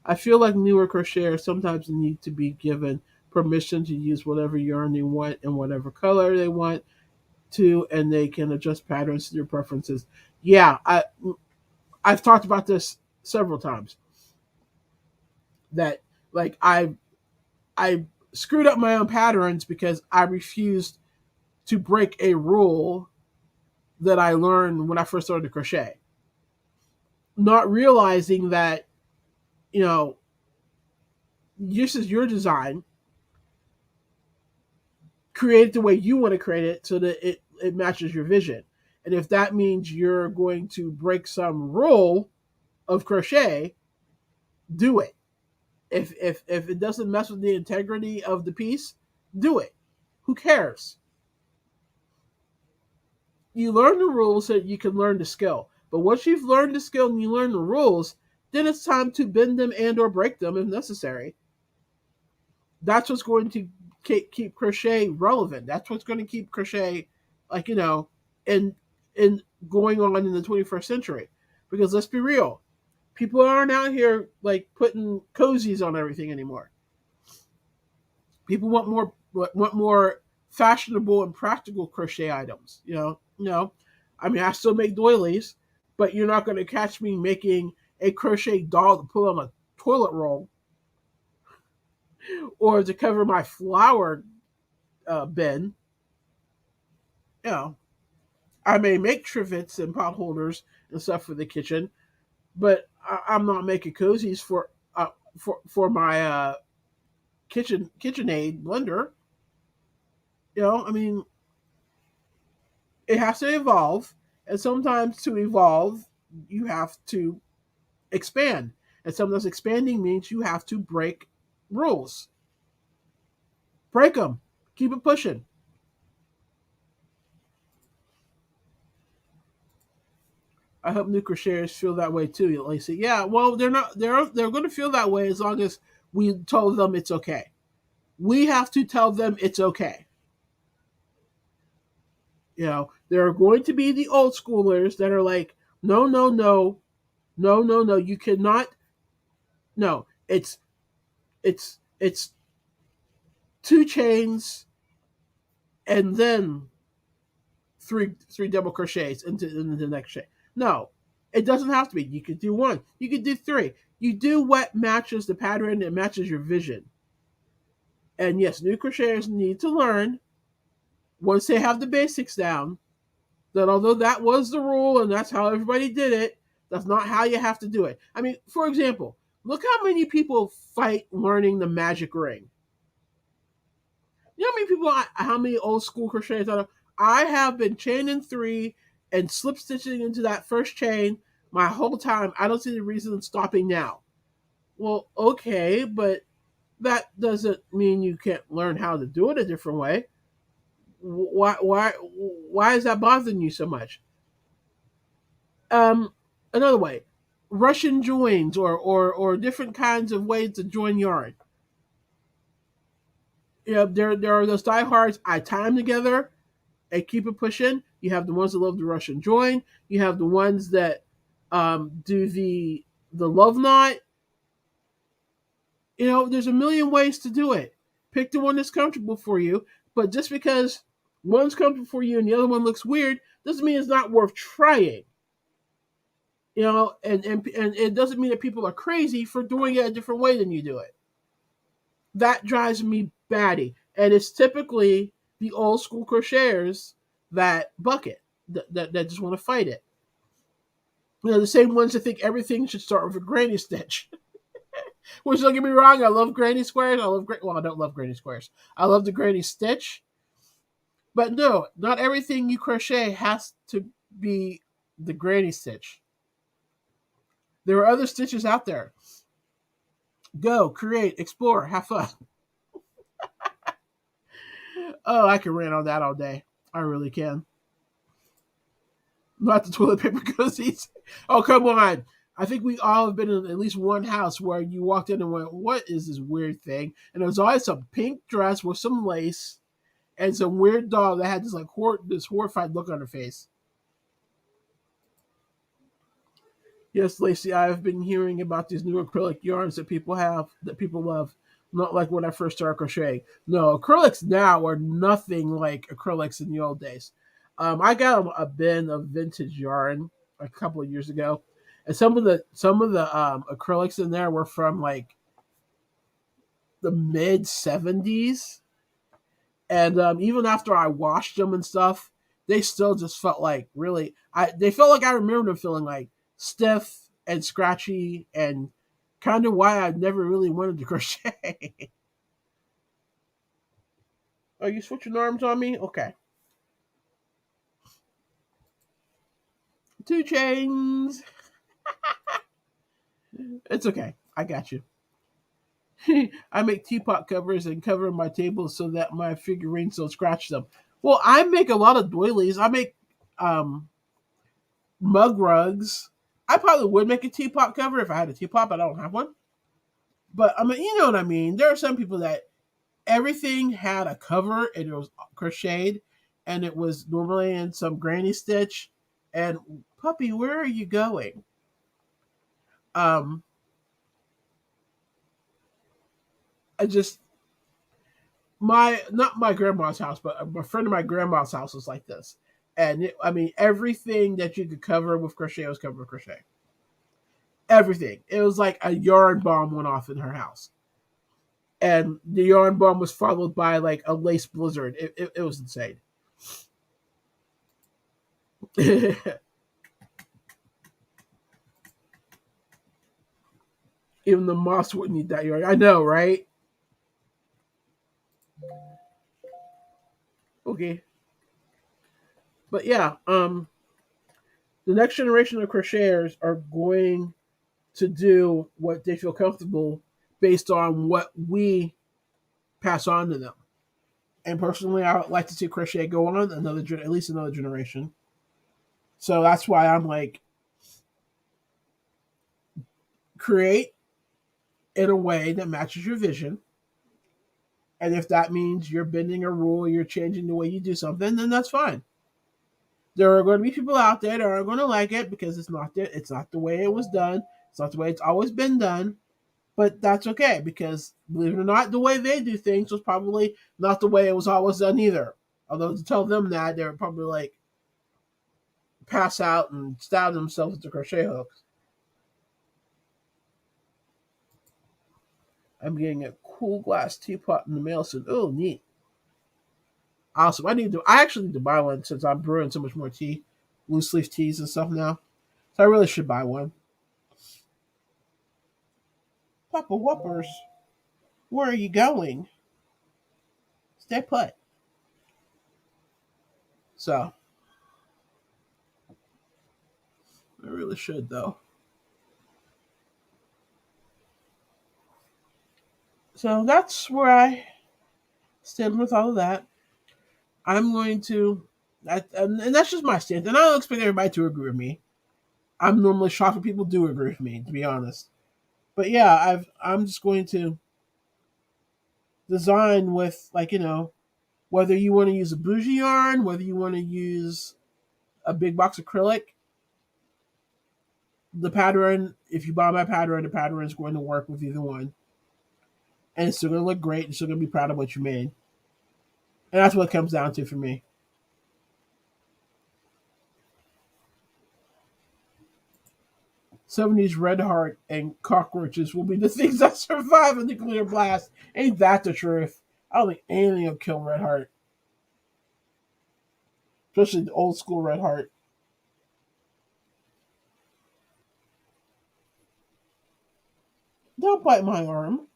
I feel like newer crocheters sometimes need to be given permission to use whatever yarn they want and whatever color they want to, and they can adjust patterns to their preferences. Yeah, I've talked about this several times. That like I screwed up my own patterns because I refused to break a rule that I learned when I first started to crochet, not realizing that you know this is your design, create it the way you want to create it so that it matches your vision. And if that means you're going to break some rule of crochet, do it. If it doesn't mess with the integrity of the piece, do it. Who cares? You learn the rules so that you can learn the skill. But once you've learned the skill and you learn the rules, then it's time to bend them and or break them if necessary. That's what's going to keep crochet relevant. That's what's going to keep crochet, like in in going on in the 21st century. Because let's be real, people aren't out here like putting cozies on everything anymore. People want more fashionable and practical crochet items. I mean, I still make doilies, but you're not going to catch me making a crochet doll to put on a toilet roll or to cover my flour bin. You know, I may make trivets and pot holders and stuff for the kitchen, but I'm not making cozies for my KitchenAid blender. I mean, it has to evolve, and sometimes to evolve, you have to expand, and sometimes expanding means you have to break rules. Break them. Keep it pushing. I hope new crocheters feel that way too, Lacey. Yeah, well, they're not. They're going to feel that way as long as we told them it's okay. We have to tell them it's okay. There are going to be the old schoolers that are like, no, no, no, no, no, no. You cannot. No, it's two chains and then three double crochets into the next chain. No, it doesn't have to be. You could do one. You could do three. You do what matches the pattern and matches your vision. And yes, new crocheters need to learn once they have the basics down that although that was the rule and that's how everybody did it, that's not how you have to do it. I mean, for example, look how many people fight learning the magic ring. You know how many people, how many old school crocheters I have been chaining three and slip stitching into that first chain my whole time. I don't see the reason in stopping now. Well, okay, but that doesn't mean you can't learn how to do it a different way. Why is that bothering you so much? Another way, Russian joins or different kinds of ways to join yarn. You know, there are those diehards. I tie them together and keep it pushing. You have the ones that love the Russian join. You have the ones that do the love knot. You know, there's a million ways to do it. Pick the one that's comfortable for you. But just because one's comfortable for you and the other one looks weird doesn't mean it's not worth trying. You know, and it doesn't mean that people are crazy for doing it a different way than you do it. That drives me batty. And it's typically the old school crocheters that buck it, that just want to fight it. You know, the same ones that think everything should start with a granny stitch. Which, don't get me wrong, I love granny squares. Well, I don't love granny squares. I love the granny stitch. But no, not everything you crochet has to be the granny stitch. There are other stitches out there. Go, create, explore, have fun. Oh, I can rant on that all day. I really can. Not the toilet paper cozies. Oh, come on. I think we all have been in at least one house where you walked in and went, "What is this weird thing?" And there was always some pink dress with some lace and some weird doll that had this this horrified look on her face. Yes, Lacey, I've been hearing about these new acrylic yarns that people have, that people love. Not like when I first started crocheting. No, acrylics now are nothing like acrylics in the old days. I got a bin of vintage yarn a couple of years ago, and some of the acrylics in there were from like the mid 70s, and even after I washed them and stuff, they still just felt like really. They felt like I remember them feeling like stiff and scratchy, and kind of why I never really wanted to crochet. Are you switching arms on me? Okay. Two chains. It's okay. I got you. I make teapot covers and cover my tables so that my figurines don't scratch them. Well, I make a lot of doilies. I make um, mug rugs. I probably would make a teapot cover if I had a teapot, but I don't have one. But I mean, you know what I mean. There are some people that everything had a cover and it was crocheted, and it was normally in some granny stitch. And puppy, where are you going? Um, I just my not my grandma's house, but a friend of my grandma's house was like this. And I mean, everything that you could cover with crochet was covered with crochet. Everything. It was like a yarn bomb went off in her house, and the yarn bomb was followed by like a lace blizzard. It was insane. Even the moss wouldn't eat that yarn. I know, right? Okay, but yeah, the next generation of crocheters are going to do what they feel comfortable based on what we pass on to them. And personally, I would like to see crochet go on at least another generation. So that's why I'm like, create in a way that matches your vision. And if that means you're bending a rule, you're changing the way you do something, then that's fine. There are going to be people out there that are going to like it because it's not the way it was done. It's not the way it's always been done. But that's okay because, believe it or not, the way they do things was probably not the way it was always done either. Although to tell them that, they would probably like pass out and stab themselves with the crochet hooks. I'm getting a cool glass teapot in the mail soon. Oh, neat. Awesome. I actually need to buy one since I'm brewing so much more tea, loose leaf teas and stuff now. So I really should buy one. Papa Whoopers, where are you going? Stay put. So I really should though. So that's where I stand with all of that. I'm going to, and that's just my stance, and I don't expect everybody to agree with me. I'm normally shocked when people do agree with me, to be honest. But yeah, I'm just going to design with, like, whether you want to use a bougie yarn, whether you want to use a big box acrylic, the pattern, if you buy my pattern, the pattern is going to work with either one. And it's still going to look great. You're still going to be proud of what you made. And that's what it comes down to for me. 70s red heart and cockroaches will be the things that survive a nuclear blast. Ain't that the truth? I don't think anything will kill red heart. Especially the old school red heart. Don't bite my arm.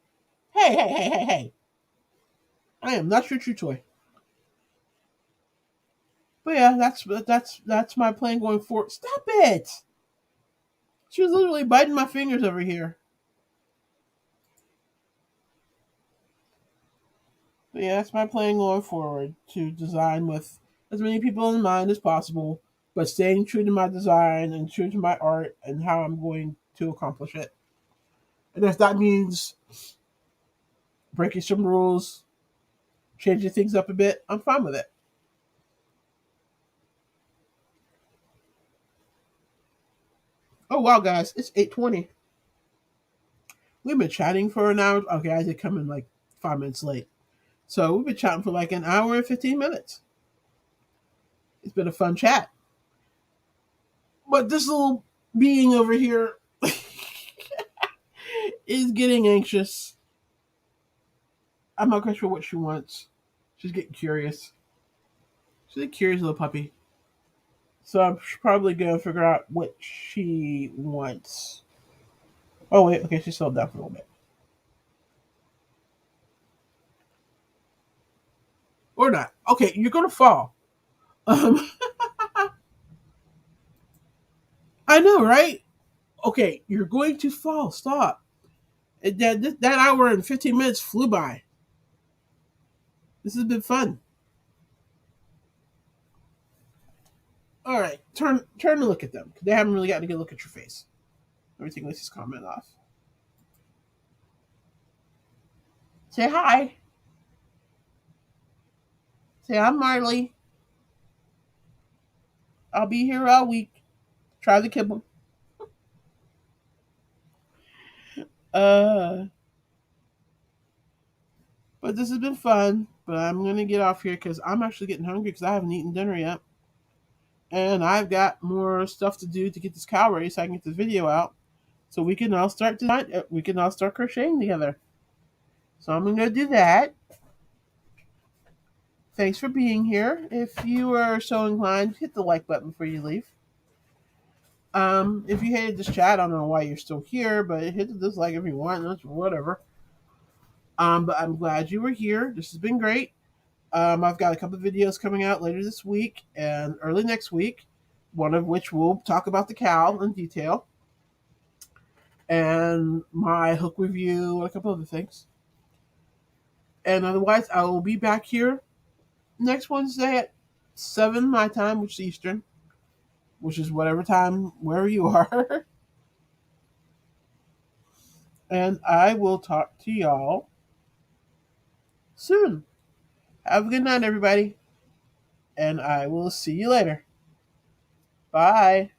Hey, hey, hey, hey, hey. I am not your true toy. But yeah, that's my plan going forward. Stop it! She was literally biting my fingers over here. But yeah, that's my plan going forward, to design with as many people in mind as possible, but staying true to my design and true to my art and how I'm going to accomplish it. And if that means breaking some rules, changing things up a bit, I'm fine with it. Oh wow, guys, it's 8:20. We've been chatting for an hour. Okay, I did come in like 5 minutes late. So we've been chatting for like an hour and 15 minutes. It's been a fun chat. But this little being over here is getting anxious. I'm not quite sure what she wants. She's getting curious. She's a curious little puppy. So I'm probably going to figure out what she wants. Oh, wait. Okay, she slowed down for a little bit. Or not. Okay, you're going to fall. Um, I know, right? Okay, you're going to fall. Stop. That hour and 15 minutes flew by. This has been fun. All right, turn and look at them. They haven't really gotten a good look at your face. Let me take Lucy's comment off. Say hi. Say I'm Marley. I'll be here all week. Try the kibble. Uh, but this has been fun. But I'm gonna get off here because I'm actually getting hungry because I haven't eaten dinner yet, and I've got more stuff to do to get this cow ready so I can get this video out, so we can all start design. We can all start crocheting together. So I'm gonna do that. Thanks for being here. If you are so inclined, hit the like button before you leave. If you hated this chat, I don't know why you're still here, but hit the dislike if you want. That's whatever. But I'm glad you were here. This has been great. I've got a couple of videos coming out later this week and early next week, one of which will talk about the cow in detail, and my hook review and a couple other things. And otherwise, I will be back here next Wednesday at 7 my time, which is Eastern, which is whatever time, wherever you are. And I will talk to y'all soon. Have a good night, everybody. And I will see you later. Bye.